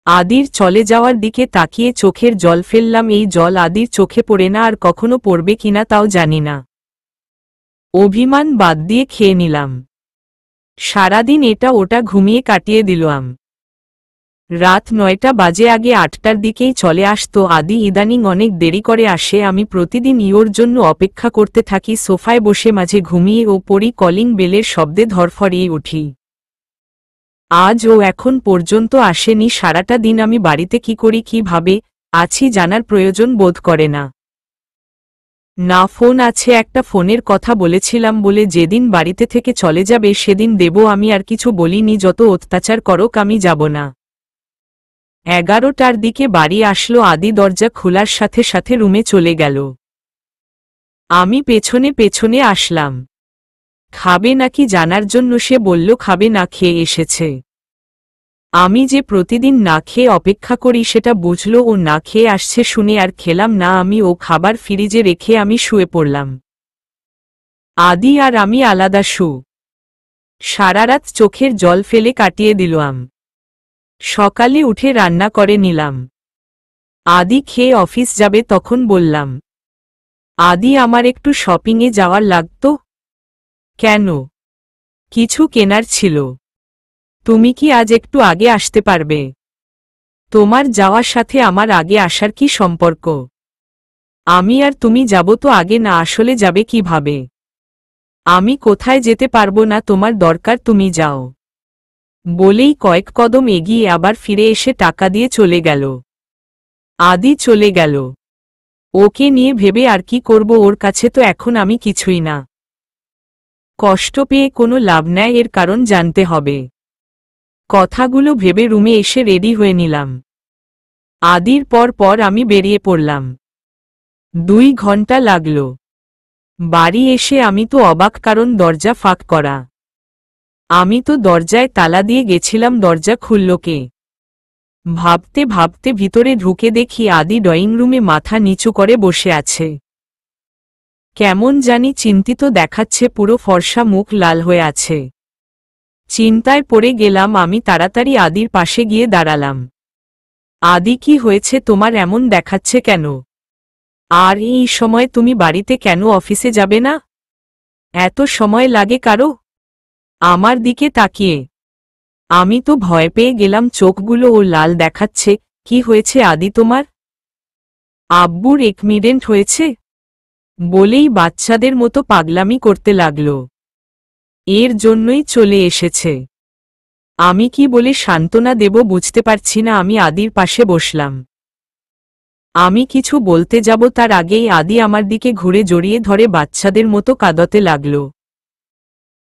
আদির চলে যাওয়ার দিকে তাকিয়ে চোখের জল ফেললাম, এই জল আদির চোখে পড়ে না, আর কখনো পড়বে কিনা তাও জানি না। অভিমান বাদ দিয়ে খেয়ে নিলাম। সারাদিন এটা ওটা ঘুমিয়ে কাটিয়ে দিলাম। রাত 9টা বাজে, আগে 8টার দিকেই চলে আসতো আদি, ইদানিং অনেক দেরি করে আসে। আমি প্রতিদিন ওর জন্য অপেক্ষা করতে থাকি, সোফায় বসে মাঝে ঘুমিয়ে ও পড়ি, কলিং বেলের শব্দে ধরফরিয়ে উঠি। আজ ও এখন পর্যন্ত আসেনি। সারাটা দিন আমি বাড়িতে কি করি কিভাবে আছি জানার প্রয়োজন বোধ করে না। না ফোন আছে, একটা ফোনের কথা বলেছিলাম বলে যেদিন বাড়িতে থেকে চলে যাবে সেদিন দেব। আমি আর কিছু বলিনি, যত অত্যাচার করক আমি যাব না। 11টার দিকে বাড়ি আসলো আদি। দরজা খোলার সাথে সাথে রুমে চলে গেল। আমি পেছনে পেছনে আসলাম। খাবে নাকি জানার জন্য। সে বলল খাবে না, খেয়ে এসেছে। আমি যে প্রতিদিন না খেয়ে অপেক্ষা করি সেটা বুঝলো। ও না খেয়ে আসছে শুনে আর খেলাম না আমি। ও খাবার ফ্রিজে রেখে আমি শুয়ে পড়লাম। আদি আর আমি আলাদা সারারাত চোখের জল ফেলে কাটিয়ে দিলাম। সকালে উঠে রান্না করে নিলাম। আদি খেয়ে অফিস যাবে তখন বললাম, আদি আমার একটু শপিংয়ে যাওয়ার লাগতো। কেন? কিছু কেনার ছিল। তুমি কি আজ একটু আগে আসতে পারবে? তোমার যাওয়ার সাথে আমার আগে আসার কি সম্পর্ক? আমি আর তুমি যাব তো আগে না আসলে যাবে কিভাবে? আমি কোথায় যেতে পারবো না, তোমার দরকার তুমি যাও। বলেই কয়েক কদম এগিয়ে আবার ফিরে এসে টাকা দিয়ে চলে গেল। আদি চলে গেল। ওকে নিয়ে ভেবে আর কি করব, ওর কাছে তো এখন আমি কিছুই না। কষ্ট পেয়ে কোনো লাভ নেই, এর কারণ জানতে হবে। কথাগুলো ভেবে রুমে এসে রেডি হয়ে নিলাম। আদির পর আমি বেরিয়ে পড়লাম। 2 ঘন্টা লাগল। বাড়ি এসে আমি তো অবাক, কারণ দরজা ফাঁক করা। আমি তো দরজায় তালা দিয়ে গেছিলাম, দরজা খুলল কে? ভাবতে ভাবতে ভিতরে ঢুকে দেখি আদি ড্রয়িং রুমে মাথা নিচু করে বসে আছে। কেমন জানি চিন্তিত দেখাচ্ছে, পুরো ফর্সা মুখ লাল হয়ে আছে। চিন্তায় পড়ে গেলাম আমি। তাড়াতাড়ি আদির পাশে গিয়ে দাঁড়ালাম। আদি, কি হয়েছে তোমার, এমন দেখাচ্ছে কেন? আর এই সময় তুমি বাড়িতে কেন, অফিসে যাবে না? এত সময় লাগে কারো? আমার দিকে তাকিয়ে আমি তো ভয় পেয়ে গেলাম। চোখগুলো ও লাল দেখাচ্ছে। কি হয়েছে আদি তোমার? আব্বুর অ্যাক্সিডেন্ট হয়েছে বলেই বাচ্চাদের মতো পাগলামি করতে লাগল। এর জন্যই চলে এসেছে। আমি কি বলে সান্ত্বনা দেব বুঝতে পারছি না। আমি আদির পাশে বসলাম। আমি কিছু বলতে যাব তার আগেই আদি আমার দিকে ঘুরে জড়িয়ে ধরে বাচ্চাদের মতো কাঁদতে লাগল।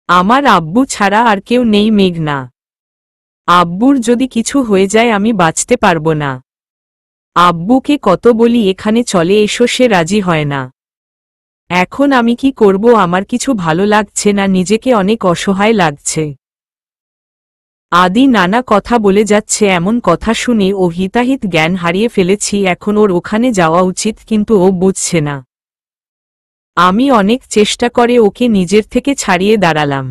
আমার আব্বু ছাড়া আর কেউ নেই মেঘনা। আব্বুর যদি কিছু হয়ে যায় আমি বাঁচতে পারবো না। আব্বুকে কত বলি এখানে চলে এসো, সে রাজি হয় না। এখন আমি কি করব? আমার কিছু ভালো লাগছে না, নিজেকে অনেক অসহায় লাগছে। আদি নানা কথা বলে যাচ্ছে। এমন কথা শুনে ও হিতাহিত জ্ঞান হারিয়ে ফেলেছি। এখন ওর ওখানে যাওয়া উচিত, কিন্তু ও বুঝছে না। আমি অনেক চেষ্টা করে ওকে নিজের থেকে ছাড়িয়ে দাঁড়ালাম।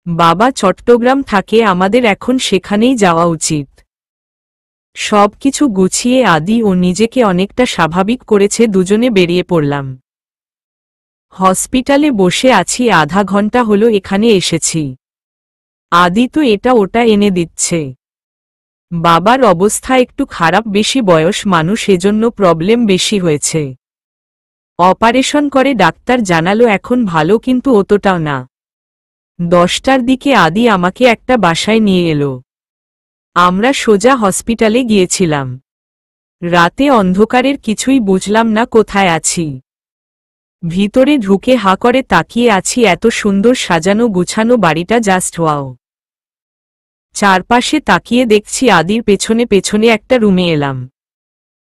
বাবা চট্টগ্রাম থাকে, আমাদের এখন সেখানেই যাওয়া উচিত। সব কিছু গুছিয়ে আদি ও নিজেকে অনেকটা স্বাভাবিক করেছে। দুজনে বেরিয়ে পড়লাম। হসপিটালে বসে আছি, আধা ঘন্টা হলো এখানে এসেছি। আদি তো এটা ওটা এনে দিচ্ছে। বাবার অবস্থা একটু খারাপ, বেশি বয়স মানুষ, এজন্য প্রবলেম বেশি হয়েছে। অপারেশন করে ডাক্তার জানালো এখন ভালো, কিন্তু অতটাও না। 10টার দিকে আদি আমাকে একটা বাসায় নিয়ে এলো। আমরা সোজা হসপিটালে গিয়েছিলাম। রাতে অন্ধকারের কিছুই বুঝলাম না কোথায় আছি। ভিতরে ঢুকে হা করে তাকিয়ে আছি। এত সুন্দর সাজানো গুছানো বাড়িটা, জাস্ট ওয়াও। চারপাশে তাকিয়ে দেখছি আদির পেছনে পেছনে একটা রুমে এলাম।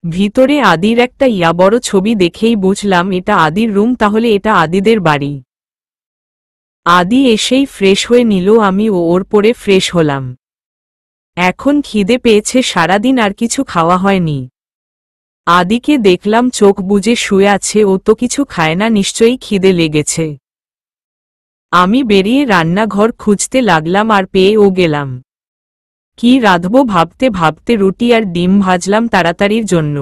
ভিতরে আদির একটা বড় ছবি দেখেই বুঝলাম এটা আদির রুম, তাহলে এটা আদিদের বাড়ি। আদি এসেই ফ্রেশ হয়ে নিল, আমি ওর পরে ফ্রেশ হলাম। এখন খিদে পেয়েছে, সারাদিন আর কিছু খাওয়া হয়নি। আদিকে দেখলাম চোখ বুজে শুয়ে আছে। ও তো কিছু খায় না, নিশ্চয়ই খিদে লেগেছে। আমি বেরিয়ে রান্নাঘর খুঁজতে লাগলাম, আর পেয়ে ও গেলাম। কি রাঁধব ভাবতে ভাবতে রুটি আর ডিম ভাজলাম তাড়াতাড়ির জন্য।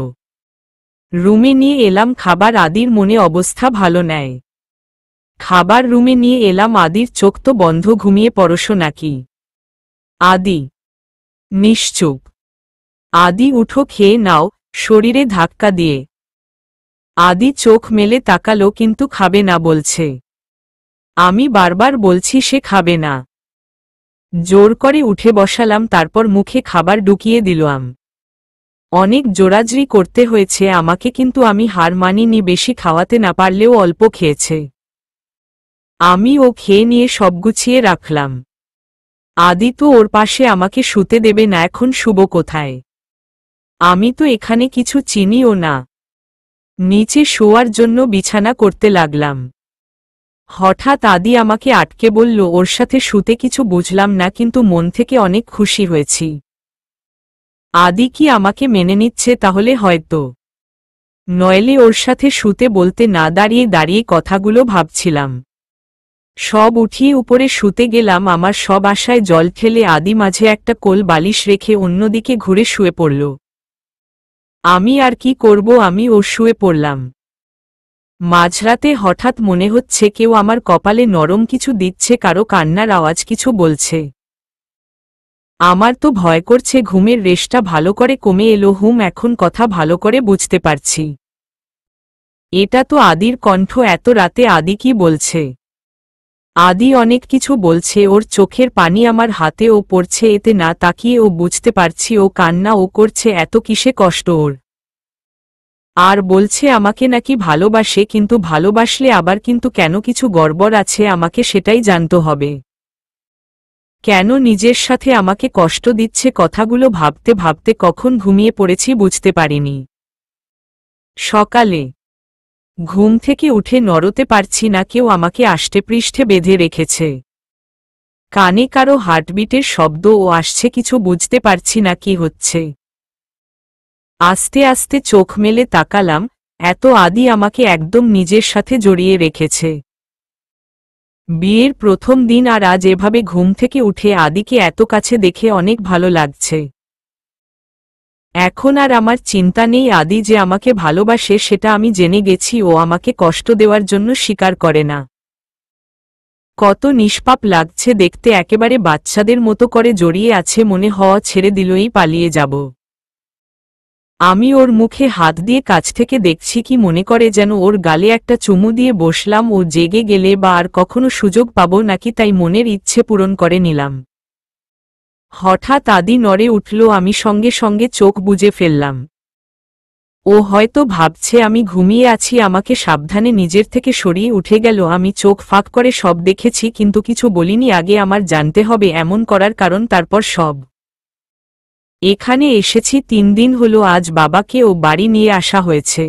রুমে নিয়ে এলাম খাবার। আদির মনে অবস্থা ভালো নেয়। খাবার রুমে নিয়ে এলাম। আদির চোখ তো বন্ধ, ঘুমিয়ে পড়শো নাকি? আদি নিশ্চুপ। আদি উঠো, খেয়ে নাও, শরীরে ধাক্কা দিয়ে। আদি চোখ মেলে তাকালো, কিন্তু খাবে না বলছে। আমি বারবার বলছি সে খাবে না। জোর করে উঠে বসালাম, তারপর মুখে খাবার ঢুকিয়ে দিলাম। অনেক জোরাজরি করতে হয়েছে আমাকে, কিন্তু আমি হার মানিনি। বেশি খাওয়াতে না পারলেও অল্প খেয়েছে। আমি ও খেয়ে নিয়ে সব গুছিয়ে রাখলাম। আদি তো ওর পাশে আমাকে শুতে দেবে না, এখন শুব কোথায়? আমি তো এখানে কিছু চিনিও না। নিচে শোয়ার জন্য বিছানা করতে লাগলাম। হঠাৎ আদি আমাকে আটকে বলল ওর সাথে শুতে। কিছু বুঝলাম না, কিন্তু মন থেকে অনেক খুশি হয়েছি। আদি কি আমাকে মেনে নিচ্ছে তাহলে হয়তো, নইলে ওর সাথে শুতে বলতে না। দাঁড়িয়ে দাঁড়িয়ে কথাগুলো ভাবছিলাম। সব উঠিয়ে উপরে শুতে গেলাম। আমার সব আশায় জল ঠেলে আদি মাঝে একটা কোল বালিশ রেখে অন্যদিকে ঘুরে শুয়ে পড়ল। আমি আর কি করব, আমি ও শুয়ে পড়লাম। মাঝরাতে হঠাৎ মনে হচ্ছে কেউ আমার কপালে নরম কিছু দিচ্ছে, কারো কান্নার আওয়াজ, কিছু বলছে। আমার তো ভয় করছে ঘুমের রেশটা ভালো করে কমে এলো। এখন কথা ভালো করে বুঝতে পারছি। এটা তো আদির কণ্ঠ। এত রাতে আদি কি বলছে? আদি অনেক কিছু বলছে। ওর চোখের পানি আমার হাতেও পড়ছে। এতে না তাকিয়ে ও বুঝতে পারছি ও কান্না ও করছে। এত কিসে কষ্ট ওর? আর বলছে আমাকে নাকি ভালোবাসে, কিন্তু ভালোবাসলে আবার কিন্তু কেন? কিছু গড়বড় আছে, আমাকে সেটাই জানতে হবে। কেন নিজের সাথে আমাকে কষ্ট দিচ্ছে? কথাগুলো ভাবতে ভাবতে কখন ঘুমিয়ে পড়েছি বুঝতে পারিনি। সকালে ঘুম থেকে উঠে নড়তে পারছি না। কেউ আমাকে আষ্টেপৃষ্ঠে বেঁধে রেখেছে। কানে কারো হার্টবিটের শব্দ ও আসছে, কিছু বুঝতে পারছি না কি হচ্ছে। আস্তে আস্তে চোখ মেলে তাকালাম। এত আদি আমাকে একদম নিজের সাথে জড়িয়ে রেখেছে। বিয়ের প্রথম দিন, আর আজ এভাবে ঘুম থেকে উঠে আদিকে এত কাছে দেখে অনেক ভালো লাগছে। এখন আর আমার চিন্তা নেই। আদি যে আমাকে ভালোবাসে সেটা আমি জেনে গেছি। ও আমাকে কষ্ট দেওয়ার জন্য স্বীকার করে না। কত নিষ্পাপ লাগছে দেখতে। একেবারে বাচ্চাদের মতো করে জড়িয়ে আছে, মনে হওয়া ছেড়ে দিলই পালিয়ে যাব। আমি ওর মুখে হাত দিয়ে কাছ থেকে দেখছি, কি মনে করে যেন ওর গালে একটা চুমু দিয়ে বসলাম। ও জেগে গেলে বা আর কখনো সুযোগ পাবো নাকি, তাই মনের ইচ্ছে পূরণ করে নিলাম। হঠাৎ আদি নড়ে উঠল। আমি সঙ্গে সঙ্গে চোখ বুজে ফেললাম। ও হয়তো ভাবছে আমি ঘুমিয়ে আছি। আমাকে সাবধানে নিজের থেকে সরিয়ে উঠে গেল। আমি চোখ ফাঁক করে সব দেখেছি, কিন্তু কিছু বলিনি। আগে আমার জানতে হবে এমন করার কারণ, তারপর সব। এখানে এসেছি 3 দিন হলো। আজ বাবাকে ও বাড়ি নিয়ে আসা হয়েছে।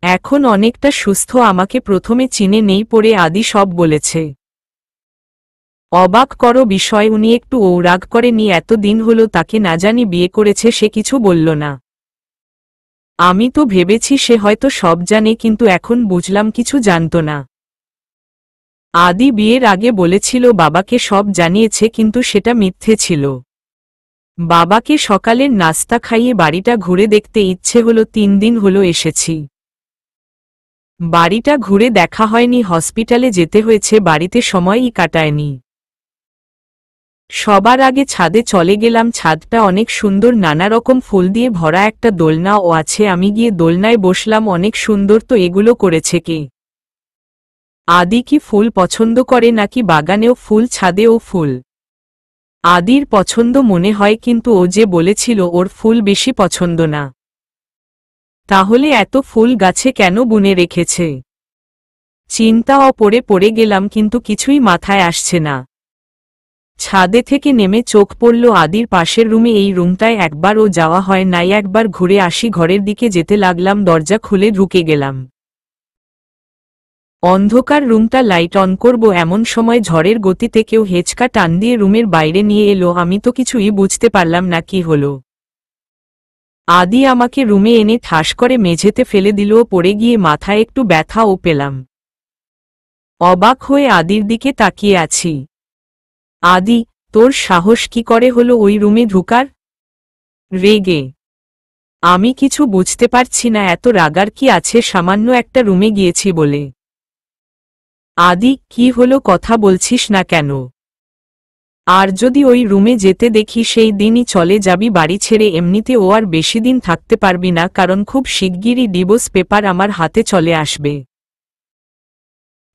এখন অনেকটা সুস্থ। আমাকে প্রথমে চিনে নেই পড়ে আদি সব বলেছে। অবাক করো বিষয়, উনি একটু ও রাগ করেনি। এত দিন হলো তাকে না জানি বিয়ে করেছে, সে কিছু বলল না। আমি তো ভেবেছি সে হয়তো সব জানে, কিন্তু এখন বুঝলাম কিছু জানত না। আদি বিয়ের আগে বলেছিল বাবাকে সব জানিয়েছে, কিন্তু সেটা মিথ্যে ছিল। বাবাকে সকালের নাস্তা খাইয়ে বাড়িটা ঘুরে দেখতে ইচ্ছে হলো। 3 দিন হলো এসেছি। বাড়িটা ঘুরে দেখা হয়নি। হসপিটালে যেতে হয়েছে, বাড়িতে সময়ই কাটায়নি। সবার আগে ছাদে চলে গেলাম। ছাদটা অনেক সুন্দর, নানা রকম ফুল দিয়ে ভরা। একটা দোলনাও আছে। আমি গিয়ে দোলনায় বসলাম। অনেক সুন্দর তো। এগুলো করেছে কে? আদি কি ফুল পছন্দ করে নাকি বাগানেও ফুল, ছাদেও ফুল? আদির পছন্দ মনে হয়, কিন্তু ও যে বলেছিল ওর ফুল বেশি পছন্দ না। তাহলে এত ফুল গাছে কেন বুনে রেখেছে? চিন্তাও পড়ে গেলাম, কিন্তু কিছুই মাথায় আসছে না। ছাদে থেকে নেমে চোখ পড়ল আদির পাশের রুমে। এই রুমটায় একবারও যাওয়া হয় নাই। একবার ঘুরে আসি। ঘরের দিকে যেতে লাগলাম, দরজা খুলে ঢুকে গেলাম। অন্ধকার রুমটা। লাইট অন করব এমন সময় ঝড়ের গতিতে কেউ হেঁচকা টান দিয়ে রুমের বাইরে নিয়ে এলো। আমি তো কিছুই বুঝতে পারলাম না কি হলো। আদি আমাকে রুমে এনে ঠাস করে মেঝেতে ফেলে দিল। পড়ে গিয়ে মাথায় একটু ব্যথাও পেলাম। অবাক হয়ে আদির দিকে তাকিয়ে আছি। আদি, তোর সাহস কি করে হলো ওই রুমে ঢুকার? রেগে। আমি কিছু বুঝতে পারছি না। এত রাগার কি আছে? সামান্য একটা রুমে গিয়েছি বলে। আদি, কি হলো? কথা বলছিস না কেন? আর যদি ওই রুমে যেতে দেখি, সেই দিনই চলে যাবি বাড়ি ছেড়ে। এমনিতে ও আর বেশি দিন থাকতে পারবি না, কারণ খুব শিগগিরই ডিভোর্স পেপার আমার হাতে চলে আসবে।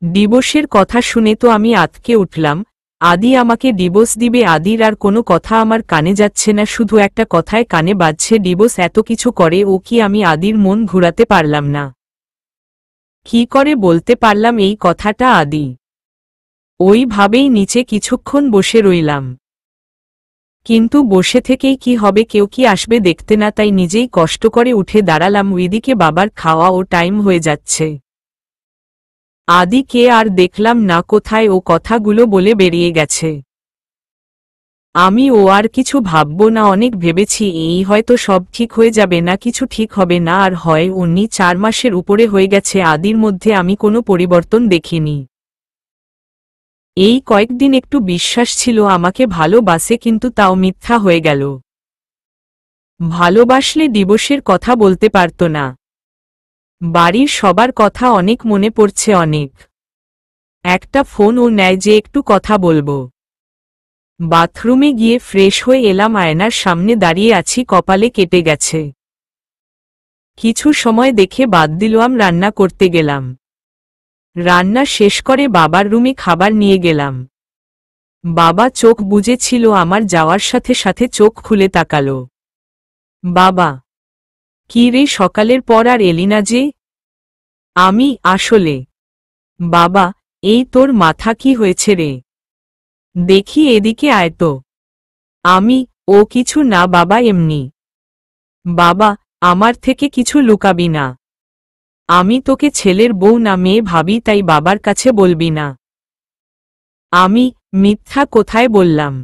ডিভোর্সের কথা শুনে তো আমি আঁতকে উঠলাম। আদি আমাকে ডিভোর্স দিবে। আদির আর কোনো কথা আমার কানে যাচ্ছে না, শুধু একটা কথায় কানে বাজছে, ডিভোর্স। এত কিছু করে ও কি? আমি আদির মন ঘুরাতে পারলাম না। কি করে বলতে পারলাম এই কথাটা আদি? ওইভাবেই নিচে কিছুক্ষণ বসে রইলাম, কিন্তু বসে থেকেই কি হবে? কেউ কি আসবে দেখতে না? তাই নিজেই কষ্ট করে উঠে দাঁড়ালাম। ওইদিকে বাবার খাওয়া ও টাইম হয়ে যাচ্ছে। আদিকে আর দেখলাম না, কোথায় ও কথাগুলো বলে বেরিয়ে গেছে। আমি ও আর কিছু ভাববো না, অনেক ভেবেছি এই হয়তো সব ঠিক হয়ে যাবে, না কিছু ঠিক হবে না। আর হয় উনি 4 মাসের উপরে হয়ে গেছে, আদির মধ্যে আমি কোনো পরিবর্তন দেখিনি। এই কয়েকদিন একটু বিশ্বাস ছিল আমাকে ভালোবাসে, কিন্তু তাও মিথ্যা হয়ে গেল। ভালোবাসলে ডিভোর্সের কথা বলতে পারত না। বাড়ির সবার কথা অনেক মনে পড়ছে, অনেক। একটা ফোনও নেয় যে একটু কথা বলবো। বাথরুমে গিয়ে ফ্রেশ হয়ে এলাম, আয়নার সামনে দাঁড়িয়ে আছি, কপালে কেটে গেছে। কিছু সময় দেখে বাদ দিলাম, রান্না করতে গেলাম। রান্না শেষ করে বাবার রুমে খাবার নিয়ে গেলাম। বাবা চোখ বুজেছিল, আমার যাওয়ার সাথে সাথে চোখ খুলে তাকালো। বাবা, কি রে, সকালের পর আর এলি না যে? আমি, আসলে বাবা, এই তোর মাথা কি হয়েছে রে? দেখি এদিকে আয় তো। আমি, ও কিছু না বাবা, এমনি। বাবা, আমার থেকে কিছু লুকাবি না। আমি তোকে ছেলের বউ না মেয়ে ভাবি, তাই বাবার কাছে বলবি না। আমি, মিথ্যা কোথায় বললাম?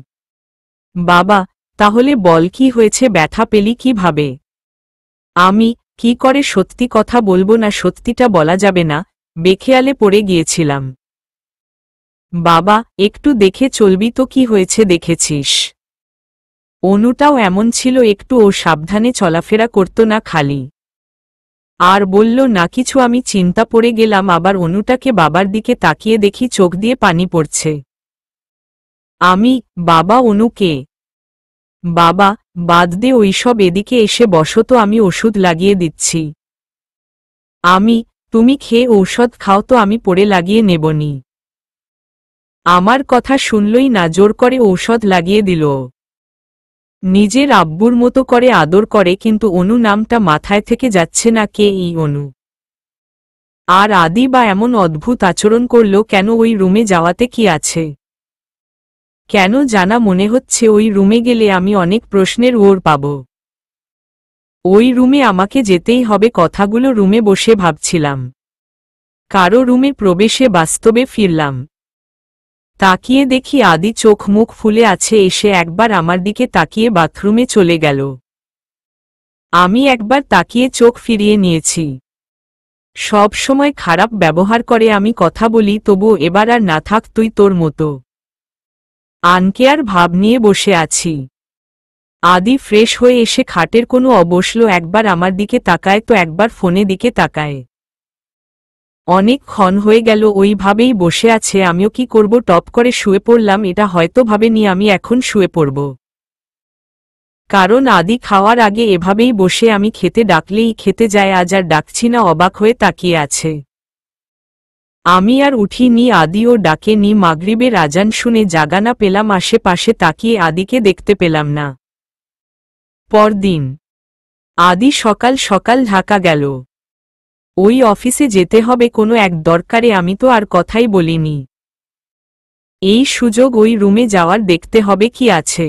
বাবা, তাহলে বল কি হয়েছে, ব্যথা পেলি কিভাবে? আমি, কি করে সত্যি কথা বলবো না? সত্যিটা বলা যাবে না, বেখেয়ালে পড়ে গিয়েছিলাম। বাবা, একটু দেখে চলবি তো, কি হয়েছে দেখেছিস? অনুটাও এমন ছিল, একটু ও সাবধানে চলাফেরা করত না খালি। আর বলল না কিছু। আমি চিন্তা পড়ে গেলাম, আবার অনুটাকে বাবার দিকে তাকিয়ে দেখি চোখ দিয়ে পানি পড়ছে। আমি, বাবা, অনুকে? বাবা, বাদ দে ওইসব, এদিকে এসে বসো তো, আমি ওষুধ লাগিয়ে দিচ্ছি। আমি, তুমি খেয়ে ঔষধ খাও তো, আমি পরে লাগিয়ে নেবনি। আমার কথা শুনলই না, জোর করে ঔষধ লাগিয়ে দিল। নিজের আব্বুর মতো করে আদর করে, কিন্তু অনু নামটা মাথায় থেকে যাচ্ছে না, কে এই অনু? আর আদি বা এমন অদ্ভুত আচরণ করল কেন? ওই রুমে যাওয়াতে কি আছে? কেন জানা মনে হচ্ছে ওই রুমে গেলে আমি অনেক প্রশ্নের ওর পাব। ওই রুমে আমাকে যেতেই হবে। কথাগুলো রুমে বসে ভাবছিলাম, কারো রুমে প্রবেশে বাস্তবে ফিরলাম। তাকিয়ে দেখি আদি চোখ মুখ ফুলে আছে, এসে একবার আমার দিকে তাকিয়ে বাথরুমে চলে গেল। আমি একবার তাকিয়ে চোখ ফিরিয়ে নিয়েছি। সব সময় খারাপ ব্যবহার করে, আমি কথা বলি তবুও এবার আর না, থাক তুই তোর মতো। আনকেয়ার ভাব নিয়ে বসে আছি। আদি ফ্রেশ হয়ে এসে খাটের কোনো অবসল, একবার আমার দিকে তাকায় তো একবার ফোনে দিকে তাকায়। অনেক ক্ষণ হয়ে গেল ওইভাবেই বসে আছে। আমিও কি করব, টপ করে শুয়ে পড়লাম। এটা হয়তো ভাবেনি আমি এখন শুয়ে পড়ব, কারণ আদি খাওয়ার আগে এভাবেই বসে আমি খেতে ডাকলেই খেতে যায়। আজ আর ডাকছি না, অবাক হয়ে তাকিয়ে আছে। আমি আর উঠিনি, আদিও ডাকেনি। মাগরিবের আজান শুনে জাগানা পেলাম, আশেপাশে তাকিয়ে আদিকে দেখতে পেলাম না। পরদিন আদি সকাল সকাল ঢাকা গেল। ওই অফিসে যেতে হবে কোনো এক দরকারে, আমি তো আর কথাই বলিনি। এই সুযোগ ওই রুমে যাওয়ার, দেখতে হবে কি আছে।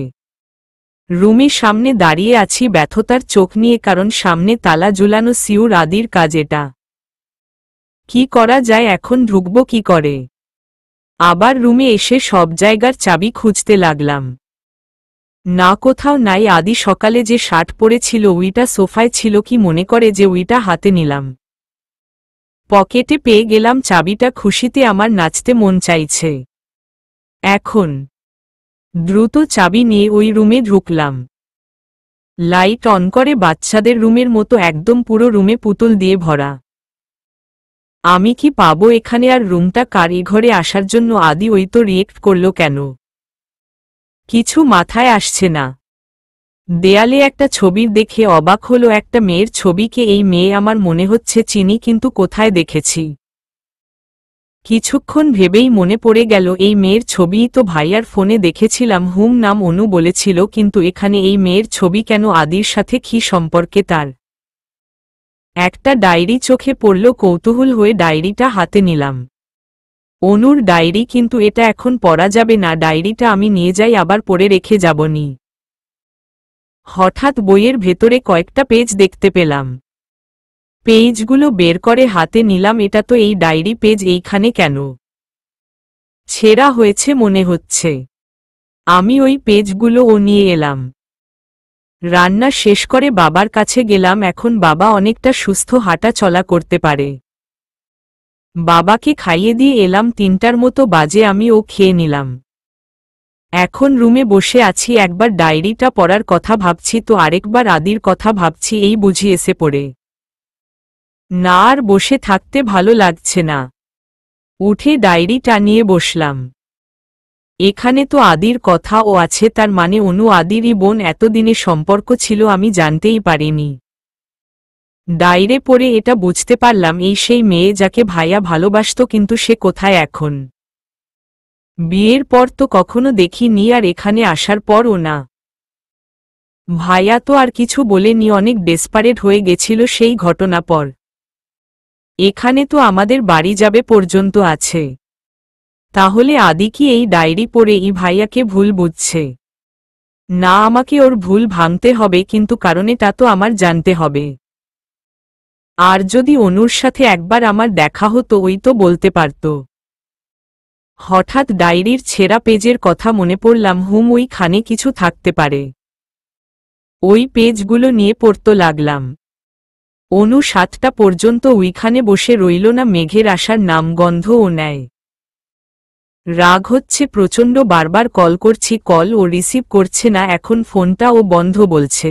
রুমের সামনে দাঁড়িয়ে আছি ব্যথতার চোখ নিয়ে, কারণ সামনে তালা ঝুলানো। সিউর আদির কাজ এটা। কি করা যায় এখন, ঢুকবো কি করে? আবার রুমে এসে সব জায়গার চাবি খুঁজতে লাগলাম। না, কোথাও নাই। আদি সকালে যে শার্ট পরেছিল ওইটা সোফায় ছিল, কি মনে করে যে ওইটা হাতে নিলাম। পকেটে পেয়ে গেলাম চাবিটা, খুশিতে আমার নাচতে মন চাইছে। এখন দ্রুত চাবি নিয়ে ওই রুমে ঢুকলাম। লাইট অন করে, বাচ্চাদের রুমের মতো একদম, পুরো রুমে পুতুল দিয়ে ভরা। আমি কি পাবো এখানে? আর রুমটা কার? এ ঘরে আসার জন্য আদি ওই তো রিয়েক্ট করল কেন? কিছু মাথায় আসছে না। দেয়ালে একটা ছবির দেখে অবাক হলো, একটা মেয়ের ছবিকে। এই মেয়ে আমার মনে হচ্ছে চিনি, কিন্তু কোথায় দেখেছি? কিছুক্ষণ ভেবেই মনে পড়ে গেল এই মেয়ের ছবিই তো ভাইয়ার ফোনে দেখেছিলাম, নাম অনু বলেছিল, কিন্তু এখানে এই মেয়ের ছবি কেন? আদির সাথে কি সম্পর্কে তার? একটা ডায়েরি চোখে পড়ল, কৌতূহল হয়ে ডায়েরিটা হাতে নিলাম। অনুর ডায়েরি, কিন্তু এটা এখন পড়া যাবে না, ডায়েরিটা আমি নিয়ে যাই, আবার পড়ে রেখে যাবনি। হঠাৎ বইয়ের ভেতরে কয়েকটা পেজ দেখতে পেলাম। পেজগুলো বের করে হাতে নিলাম, এটা তো এই ডায়েরি পেজ, এইখানে কেন? ছেঁড়া হয়েছে মনে হচ্ছে। আমি ওই পেজগুলো নিয়ে এলাম। রান্না শেষ করে বাবার কাছে গেলাম, এখন বাবা অনেকটা সুস্থ, হাঁটা চলা করতে পারে। বাবাকে খাইয়ে দিয়ে এলাম, 3টার মতো বাজে, আমিও খেয়ে নিলাম। এখন রুমে বসে আছি, একবার ডায়েরিটা পড়ার কথা ভাবছি তো আরেকবার আদির কথা ভাবছি, এই বুঝি এসে পড়ে। না আর বসে থাকতে ভালো লাগছে না, উঠে ডায়েরিটা নিয়ে বসলাম। এখানে তো আদির কথাও আছে, তার মানে অনু আদিরই বোন, এতদিনে সম্পর্ক ছিল আমি জানতেই পারিনি। ডায়েরি পড়ে এটা বুঝতে পারলাম, এই সেই মেয়ে যাকে ভাইয়া ভালোবাসত, কিন্তু সে কোথায় এখন? বিয়ের পর তো কখনো দেখিনি, আর এখানে আসার পরও না। ভাইয়া তো আর কিছু বলেনি, অনেক ডেসপারেট হয়ে গেছিল সেই ঘটনা পর। এখানে তো আমাদের বাড়ি যাবে পর্যন্ত আছে। তাহলে আদি কি এই ডায়েরি পড়েই ভাইয়াকে ভুল বুঝছে? না, আমাকে ওর ভুল ভাঙতে হবে, কিন্তু কারণটা তো আমার জানতে হবে। আর যদি অনুর সাথে একবার আমার দেখা হতো, ওই তো বলতে পারত। হঠাৎ ডায়েরির ছেঁড়া পেজের কথা মনে পড়লাম, ওইখানে কিছু থাকতে পারে। ওই পেজগুলো নিয়ে পড়তে লাগলাম। অনু 7টা পর্যন্ত ওইখানে বসে রইল না, মেঘের আসার নামগন্ধও নেয়। রাগ হচ্ছে প্রচণ্ড, বারবার কল করছি, কল ও রিসিভ করছে না, এখন ফোনটা ও বন্ধ বলছে।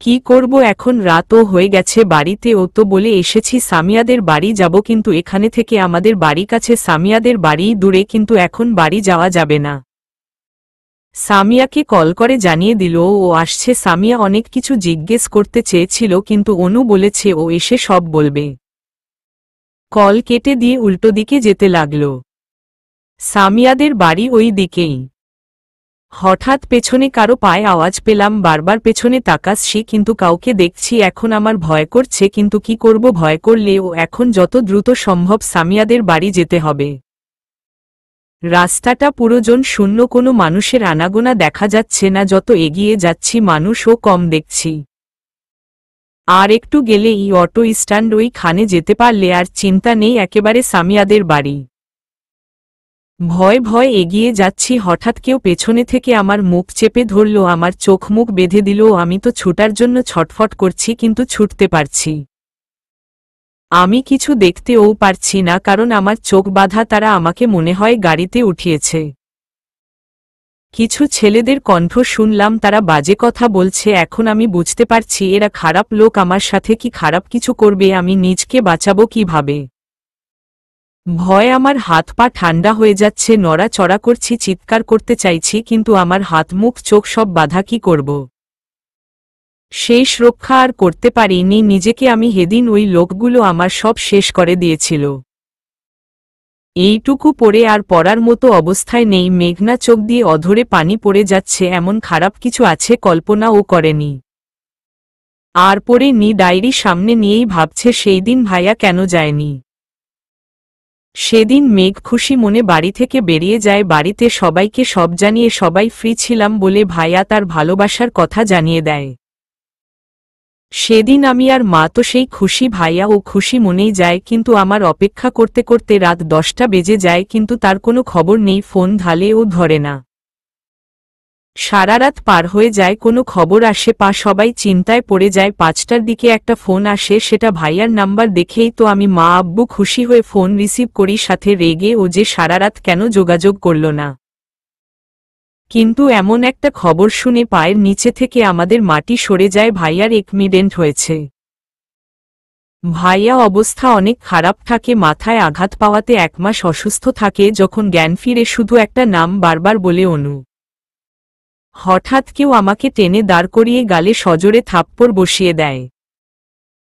কি করব এখন? রাতও হয়ে গেছে, বাড়িতে ও তো বলে এসেছি সামিয়াদের বাড়ি যাব, কিন্তু এখানে থেকে আমাদের বাড়ি কাছে, সামিয়াদের বাড়িই দূরে, কিন্তু এখন বাড়ি যাওয়া যাবে না। সামিয়াকে কল করে জানিয়ে দিল ও আসছে। সামিয়া অনেক কিছু জিজ্ঞেস করতে চেয়েছিল, কিন্তু অনু বলেছে ও এসে সব বলবে। কল কেটে দিয়ে উল্টো দিকে যেতে লাগল। সামিয়াদের বাড়ি ওই দিকেই। হঠাৎ পেছনে কারো পায়ে আওয়াজ পেলাম, বারবার পেছনে তাকাচ্ছি, কিন্তু কাউকে দেখছি। এখন আমার ভয় করছে, কিন্তু কি করব? ভয় করলেও এখন যত দ্রুত সম্ভব সামিয়াদের বাড়ি যেতে হবে। রাস্তাটা পুরোজন শূন্য, কোনো মানুষের আনাগোনা দেখা যাচ্ছে না, যত এগিয়ে যাচ্ছি মানুষও কম দেখছি। আর একটু গেলেই অটো স্ট্যান্ড, ওইখানে যেতে পারলে আর চিন্তা নেই, একেবারে সামিয়াদের বাড়ি। ভয় ভয় এগিয়ে যাচ্ছি, হঠাৎ কেউ পেছনে থেকে আমার মুখ চেপে ধরল, আমার চোখ মুখ বেঁধে দিল। আমি তো ছুটার জন্য ছটফট করছি, কিন্তু ছুটতে পারছি। আমি কিছু দেখতেও পারছি না, কারণ আমার চোখ বাঁধা। তারা আমাকে মনে হয় গাড়িতে উঠিয়েছে। কিছু ছেলেদের কণ্ঠ শুনলাম, তারা বাজে কথা বলছে। এখন আমি বুঝতে পারছি এরা খারাপ লোক, আমার সাথে কি খারাপ কিছু করবে। আমি নিজকে বাঁচাবো কিভাবে? ভয় আমার হাত পা ঠান্ডা হয়ে যাচ্ছে, নড়াচড়া করছি, চিৎকার করতে চাইছি, কিন্তু আমার হাত মুখ চোখ সব বাধা। কি করব? শেষ রক্ষা আর করতে পারিনি নিজেকে আমি। সেদিন ওই লোকগুলো আমার সব শেষ করে দিয়েছিল। এইটুকু পড়ে আর পড়ার মতো অবস্থায় নেই। মেঘনা চোখ দিয়ে অধরে পানি পড়ে যাচ্ছে, এমন খারাপ কিছু আছে কল্পনাও করেনি। আর পড়ে নি ডায়েরি সামনে নিয়েই ভাবছে সেই দিন ভাইয়া কেন যায়নি। সেদিন মেঘ খুশি মনে বাড়ি থেকে বেরিয়ে যায়, বাড়িতে সবাইকে সব জানিয়ে, সবাই ফ্রি ছিলাম বলে ভাইয়া তার ভালোবাসার কথা জানিয়ে দেয়। সেদিন আমি আর মা তো সেই খুশি, ভাইয়া ও খুশি মনেই যায়, কিন্তু আমার অপেক্ষা করতে করতে রাত 10টা বেজে যায়, কিন্তু তার কোনো খবর নেই, ফোন ধালেও ধরে না। সারা রাত পার হয়ে যায়, কোনো খবর আসে পা, সবাই চিন্তায় পড়ে যায়। 5টার দিকে একটা ফোন আসে, সেটা ভাইয়ার নাম্বার দেখেই তো আমি মা আব্বু খুশি হয়ে ফোন রিসিভ করি, সাথে রেগে ও যে সারা রাত কেন যোগাযোগ করল না। কিন্তু এমন একটা খবর শুনে পায়ের নিচে থেকে আমাদের মাটি সরে যায়, ভাইয়ার অ্যাক্সিডেন্ট হয়েছে। ভাইয়া অবস্থা অনেক খারাপ থাকে, মাথায় আঘাত পাওয়াতে 1 মাস অসুস্থ থাকে, যখন জ্ঞান ফিরে শুধু একটা নাম বারবার বলে, অনু। হঠাৎ কেউ আমাকে টেনে দাঁড় করিয়ে গালে সজোরে থাপ্পড় বসিয়ে দেয়।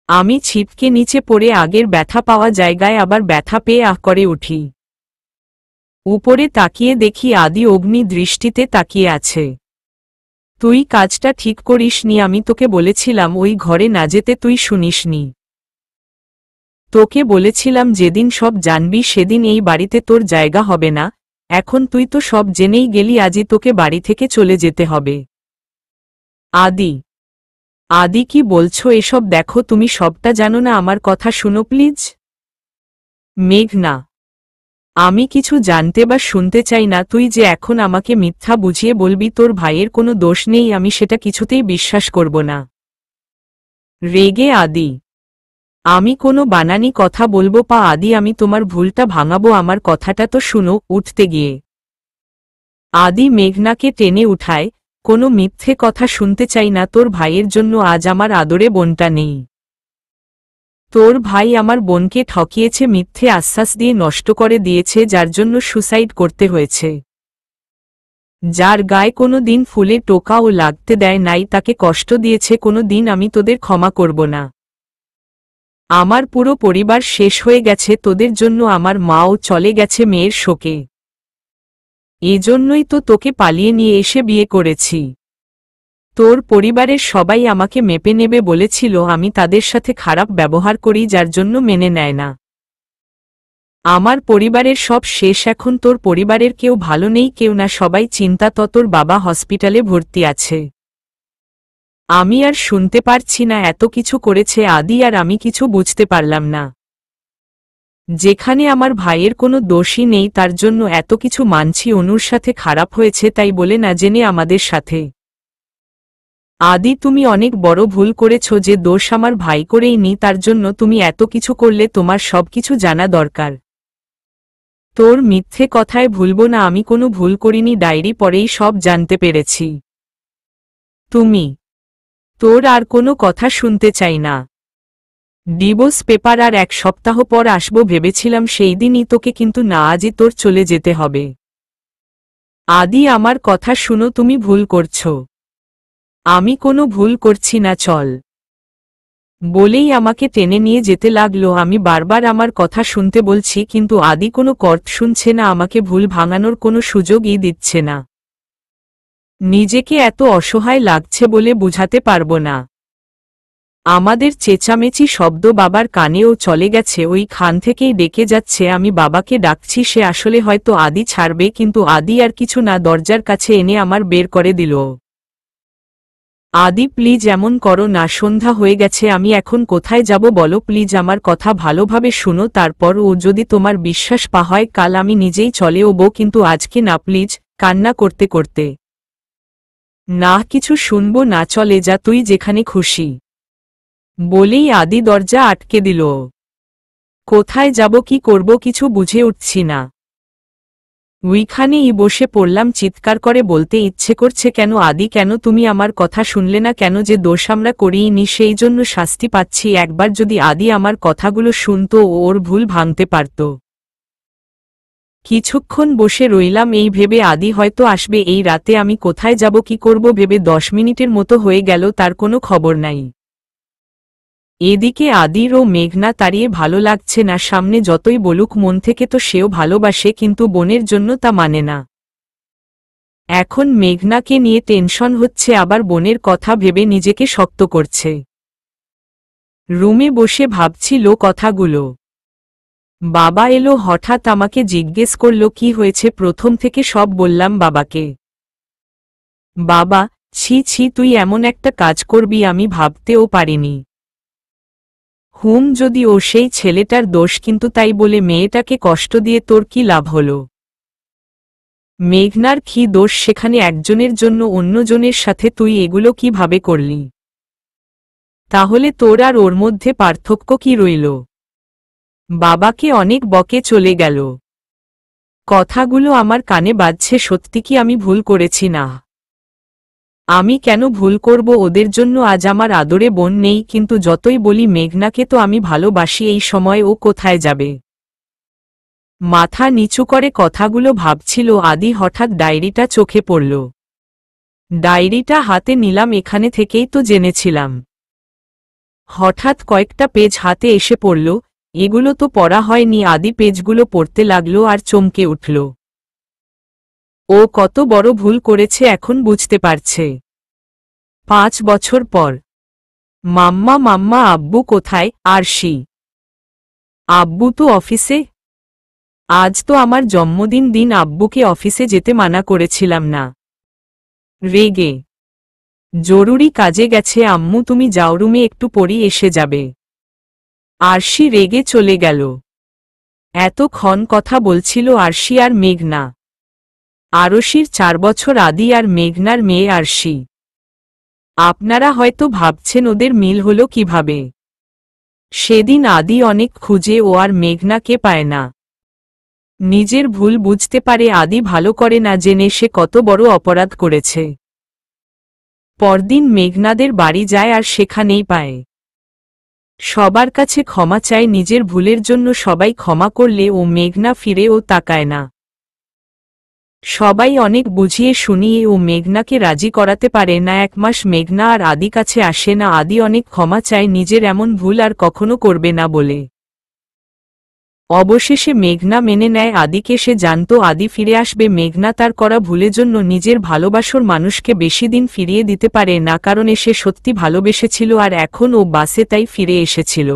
আমি ছিটকে নিচে পড়ে আগের ব্যথা পাওয়া জায়গায় আবার ব্যথা পেয়ে আহ করে উঠি। উপরে তাকিয়ে দেখি আদি অগ্নি দৃষ্টিতে তাকিয়ে আছে। তুই কাজটা ঠিক করিসনি, আমি তোকে বলেছিলাম ওই ঘরে না যেতে, তুই শুনিসনি। তোকে বলেছিলাম যেদিন সব জানবি সেদিন এই বাড়িতে তোর জায়গা হবে না, এখন তুই তো সব জেনেই গেলি, আজই তোকে বাড়ি থেকে চলে যেতে হবে। আদি, আদি কি বলছো এসব? দেখো তুমি সবটা জানো না, আমার কথা শুনো প্লিজ। মেঘনা, আমি কিছু জানতে বা শুনতে চাই না। তুই যে এখন আমাকে মিথ্যা বুঝিয়ে বলবি তোর ভাইয়ের কোনো দোষ নেই, আমি সেটা কিছুতেই বিশ্বাস করব না। রেগে আদি, আমি কোনো বানানি কথা বলবো পা আদি, আমি তোমার ভুলটা ভাঙাবো, আমার কথাটা তো শুনো। উঠতে গিয়ে আদি মেঘনাকে টেনে উঠায়, কোনো মিথ্যে কথা শুনতে চাই না, তোর ভাইয়ের জন্য আজ আমার আদরে বোনটা নেই। তোর ভাই আমার বোনকে ঠকিয়েছে, মিথ্যে আশ্বাস দিয়ে নষ্ট করে দিয়েছে, যার জন্য সুসাইড করতে হয়েছে। যার গায়ে কোনো দিন ফুলে টোকাও লাগতে দেয় নাই, তাকে কষ্ট দিয়েছে, কোনো দিন আমি তোদের ক্ষমা করব না। আমার পুরো পরিবার শেষ হয়ে গেছে তোদের জন্য, আমার মাও চলে গেছে মেয়ের শোকে। এজন্যই তো তোকে পালিয়ে নিয়ে এসে বিয়ে করেছি। তোর পরিবারের সবাই আমাকে মেপে নেবে বলেছিল, আমি তাদের সাথে খারাপ ব্যবহার করি, যার জন্য মেনে নেয় না। আমার পরিবারের সব শেষ, এখন তোর পরিবারের কেউ ভালো নেই, কেউ না, সবাই চিন্তা। তোর বাবা হসপিটালে ভর্তি আছে। আমি আর শুনতে পারছি না, এত কিছু করেছে আদি আর আমি কিছু বুঝতে পারলাম না। যেখানে আমার ভাইয়ের কোনো দোষই নেই তার জন্য এত কিছু মানছি, অনুর সাথে খারাপ হয়েছে তাই বলে না জেনে আমাদের সাথে। আদি তুমি অনেক বড় ভুল করেছ, যে দোষ আমার ভাই করেই নি, তার জন্য তুমি এত কিছু করলে, তোমার সবকিছু জানা দরকার। তোর মিথ্যে কথায় ভুলবো না, আমি কোনো ভুল করিনি, ডায়েরি পরেই সব জানতে পেরেছি। তুমি, তোর আর কোনো কথা শুনতে চাই না। ডিভোর্স পেপার আর 1 সপ্তাহ পর আসবো ভেবেছিলাম, সেই দিনই তোকে, কিন্তু না, আজই তোর চলে যেতে হবে। আদি আমার কথা শুনো, তুমি ভুল করছো। আমি কোনো ভুল করছি না, চল। বলেই আমাকে টেনে নিয়ে যেতে লাগলো। আমি বারবার আমার কথা শুনতে বলছি, কিন্তু আদি কোনো কর্ত শুনছে না, আমাকে ভুল ভাঙানোর কোনো সুযোগই দিচ্ছে না। নিজেকে এত অসহায় লাগছে বলে বুঝাতে পারবো না। আমাদের চেঁচামেচি শব্দ বাবার কানেও চলে গেছে, ওই খান থেকেই ডেকে যাচ্ছে। আমি বাবাকে ডাকছি, সে আসলে হয়তো আদি ছাড়বে, কিন্তু আদি আর কিছু না, দরজার কাছে এনে আমার বের করে দিল। আদি প্লিজ এমন করো না, সন্ধ্যা হয়ে গেছে, আমি এখন কোথায় যাব বলো? প্লিজ আমার কথা ভালোভাবে শুনো, তারপর ও যদি তোমার বিশ্বাস পা হয়, কাল আমি নিজেই চলে ওবো, কিন্তু আজকে না প্লিজ। কান্না করতে করতে, না কিছু শুনবো না, চলে যা তুই যেখানে খুশি, বলেই আদি দরজা আটকে দিল। কোথায় যাব, কি করব, কিছু বুঝে উঠছি না। ওইখানেই বসে পড়লাম, চিৎকার করে বলতে ইচ্ছে করছে, কেন আদি, কেন তুমি আমার কথা শুনলে না? কেন যে দোষ আমরা করিনি সেই জন্য শাস্তি পাচ্ছি? একবার যদি আদি আমার কথাগুলো শুনতো, ওর ভুল ভাঙতে পারত। কিছুক্ষণ বসে রইলাম এই ভেবে, আদি হয়তো আসবে এই রাতে, আমি কোথায় যাব, কি করব ভেবে 10 মিনিটের মতো হয়ে গেল, তার কোনো খবর নাই। এদিকে আদির ও মেঘনা তাড়িয়ে ভালো লাগছে না, সামনে যতই বলুক মন থেকে তো সেও ভালোবাসে, কিন্তু বোনের জন্য তা মানে না। এখন মেঘনাকে নিয়ে টেনশন হচ্ছে, আবার বোনের কথা ভেবে নিজেকে শক্ত করছে। রুমে বসে ভাবছিল কথাগুলো। বাবা এলো হঠাৎ, আমাকে জিজ্ঞেস করল কি হয়েছে, প্রথম থেকে সব বললাম বাবাকে। বাবা, ছি ছি, তুই এমন একটা কাজ করবি আমি ভাবতেও পারিনি। যদি ও সেই ছেলেটার দোষ, কিন্তু তাই বলে মেয়েটাকে কষ্ট দিয়ে তোর কি লাভ হলো? মেঘনার কি দোষ সেখানে? একজনের জন্য অন্যজনের সাথে তুই এগুলো কিভাবে করলি? তাহলে তোর আর ওর মধ্যে পার্থক্য কি রইল? বাবাকে অনেক বকে চলে গেল। কথাগুলো আমার কানে বাজছে, সত্যি কি আমি ভুল করেছি? না, আমি কেন ভুল করব? ওদের জন্য আজ আমার আদরে বোন নেই, কিন্তু যতই বলি মেঘনাকে তো আমি ভালোবাসি, এই সময় ও কোথায় যাবে? মাথা নিচু করে কথাগুলো ভাবছিল আদি, হঠাৎ ডায়েরিটা চোখে পড়ল। ডায়েরিটা হাতে নিলাম, এখানে থেকেই তো জেনেছিলাম হঠাৎ কয়েকটা পেজ হাতে এসে পড়ল, এগুলো তো পড়া হয়নি। আদি পেজগুলো পড়তে লাগলো আর চমকে উঠল। ও কত বড় ভুল করেছে এখন বুঝতে পারছে। 5 বছর পর। মাম্মা মাম্মা আব্বু কোথায়? আরশি। আব্বু তো অফিসে। আজ তো আমার জন্মদিন, আব্বুকে অফিসে যেতে মানা করেছিলাম না। রেগে। জরুরি কাজে গেছে আম্মু, তুমি যাও, রুমে একটু পরই এসে যাবে। আরশি রেগে চলে গেল। এতক্ষণ কথা বলছিল আরশি আর মেঘনা। আরশির 4 বছর আদি আর মেঘনার মেয়ে আরশি। আপনারা হয়তো ভাবছেন ওদের মিল হলো কিভাবে। সেদিন আদি অনেক খুঁজে ও আর মেঘনাকে পায় না। নিজের ভুল বুঝতে পারে আদি ভালো করে না জেনে সে কত বড় অপরাধ করেছে। পরদিন মেঘনাদের বাড়ি যায় আর সেখানেই পায়। সবার কাছে ক্ষমা চায়, নিজের ভুলের জন্য সবাই ক্ষমা করলে ও মেঘনা ফিরেও তাকায় না। সবাই অনেক বুঝিয়ে শুনিয়ে ও মেঘনাকে রাজি করাতে পারে না। 1 মাস মেঘনা আর আদি কাছে আসে না। আদি অনেক ক্ষমা চায় নিজের এমন ভুল আর কখনো করবে না বলে। অবশেষে মেঘনা মেনে নেয় আদিকে। সে জানত আদি ফিরে আসবে। মেঘনা তার করা ভুলের জন্য নিজের ভালোবাসার মানুষকে বেশি দিন ফিরিয়ে দিতে পারে না, কারণ সে সত্যি ভালোবেসেছিল আর এখন ও বাসে তাই ফিরে এসেছিল।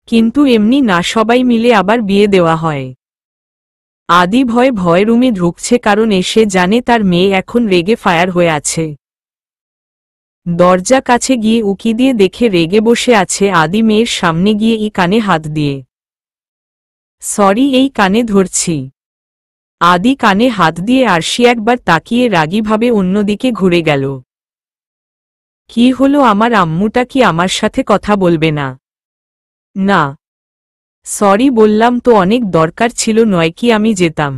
কিন্তু এমনি না, সবাই মিলে আবার বিয়ে দেওয়া হয়। আদি ভয়ে ভয়ে রুমে ঢুকছে, কারণ সে জানে তার মেয়ে এখন রেগে ফায়ার হয়ে আছে। দরজা কাছে গিয়ে উকি দিয়ে দেখে রেগে বসে আছে আদি। মেয়ের সামনে গিয়ে কানে হাত দিয়ে, সরি, এই কানে ধরছি। আদি কানে হাত দিয়ে আরশি একবার তাকিয়ে রাগীভাবে অন্যদিকে ঘুরে গেল। কি হলো, আমার আম্মুটা কি আমার সাথে কথা বলবে না? না, সরি বললাম তো, অনেক দরকার ছিল, নয় কি আমি যেতাম।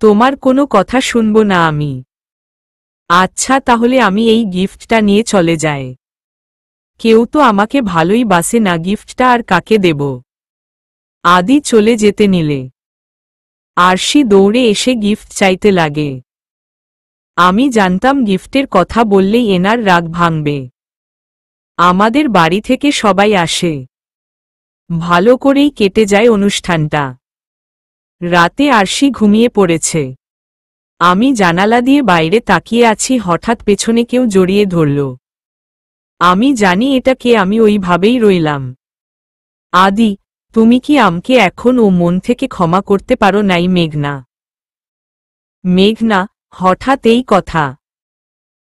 তোমার কোনো কথা শুনব না আমি। আচ্ছা তাহলে আমি এই গিফটটা নিয়ে চলে যাই। কেউ তো আমাকে ভালোই বাসে না, গিফটটা আর কাকে দেব? আদি চলে যেতে নিলে আরশি দৌড়ে এসে গিফট চাইতে লাগে। আমি জানতাম গিফটের কথা বললেই এনার রাগ ভাঙবে। আমাদের বাড়ি থেকে সবাই আসে। ভালো করেই কেটে যায় অনুষ্ঠানটা। রাতে আরশি ঘুমিয়ে পড়েছে। আমি জানালা দিয়ে বাইরে তাকিয়ে আছি, হঠাৎ পেছনে কেউ জড়িয়ে ধরল। আমি জানি এটা কে, আমি ওইভাবেই রইলাম। আদি, তুমি কি আমাকে এখন ও মন থেকে ক্ষমা করতে পারো নাই? মেঘনা। মেঘনা, হঠাৎ এই কথা?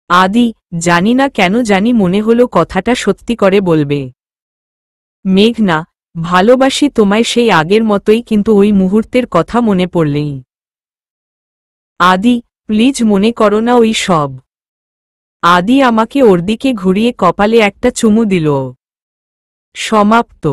আদি, জানি না কেন জানি মনে হলো কথাটা সত্যি করে বলবে। মেঘনা, ভালোবাসি তোমায় সেই আগের মতোই, কিন্তু ওই মুহূর্তের কথা মনে পড়লেই। আদি, প্লিজ মনে করো না ওই সব। আদি আমাকে ওর দিকে ঘুরিয়ে কপালে একটা চুমু দিল। সমাপ্ত।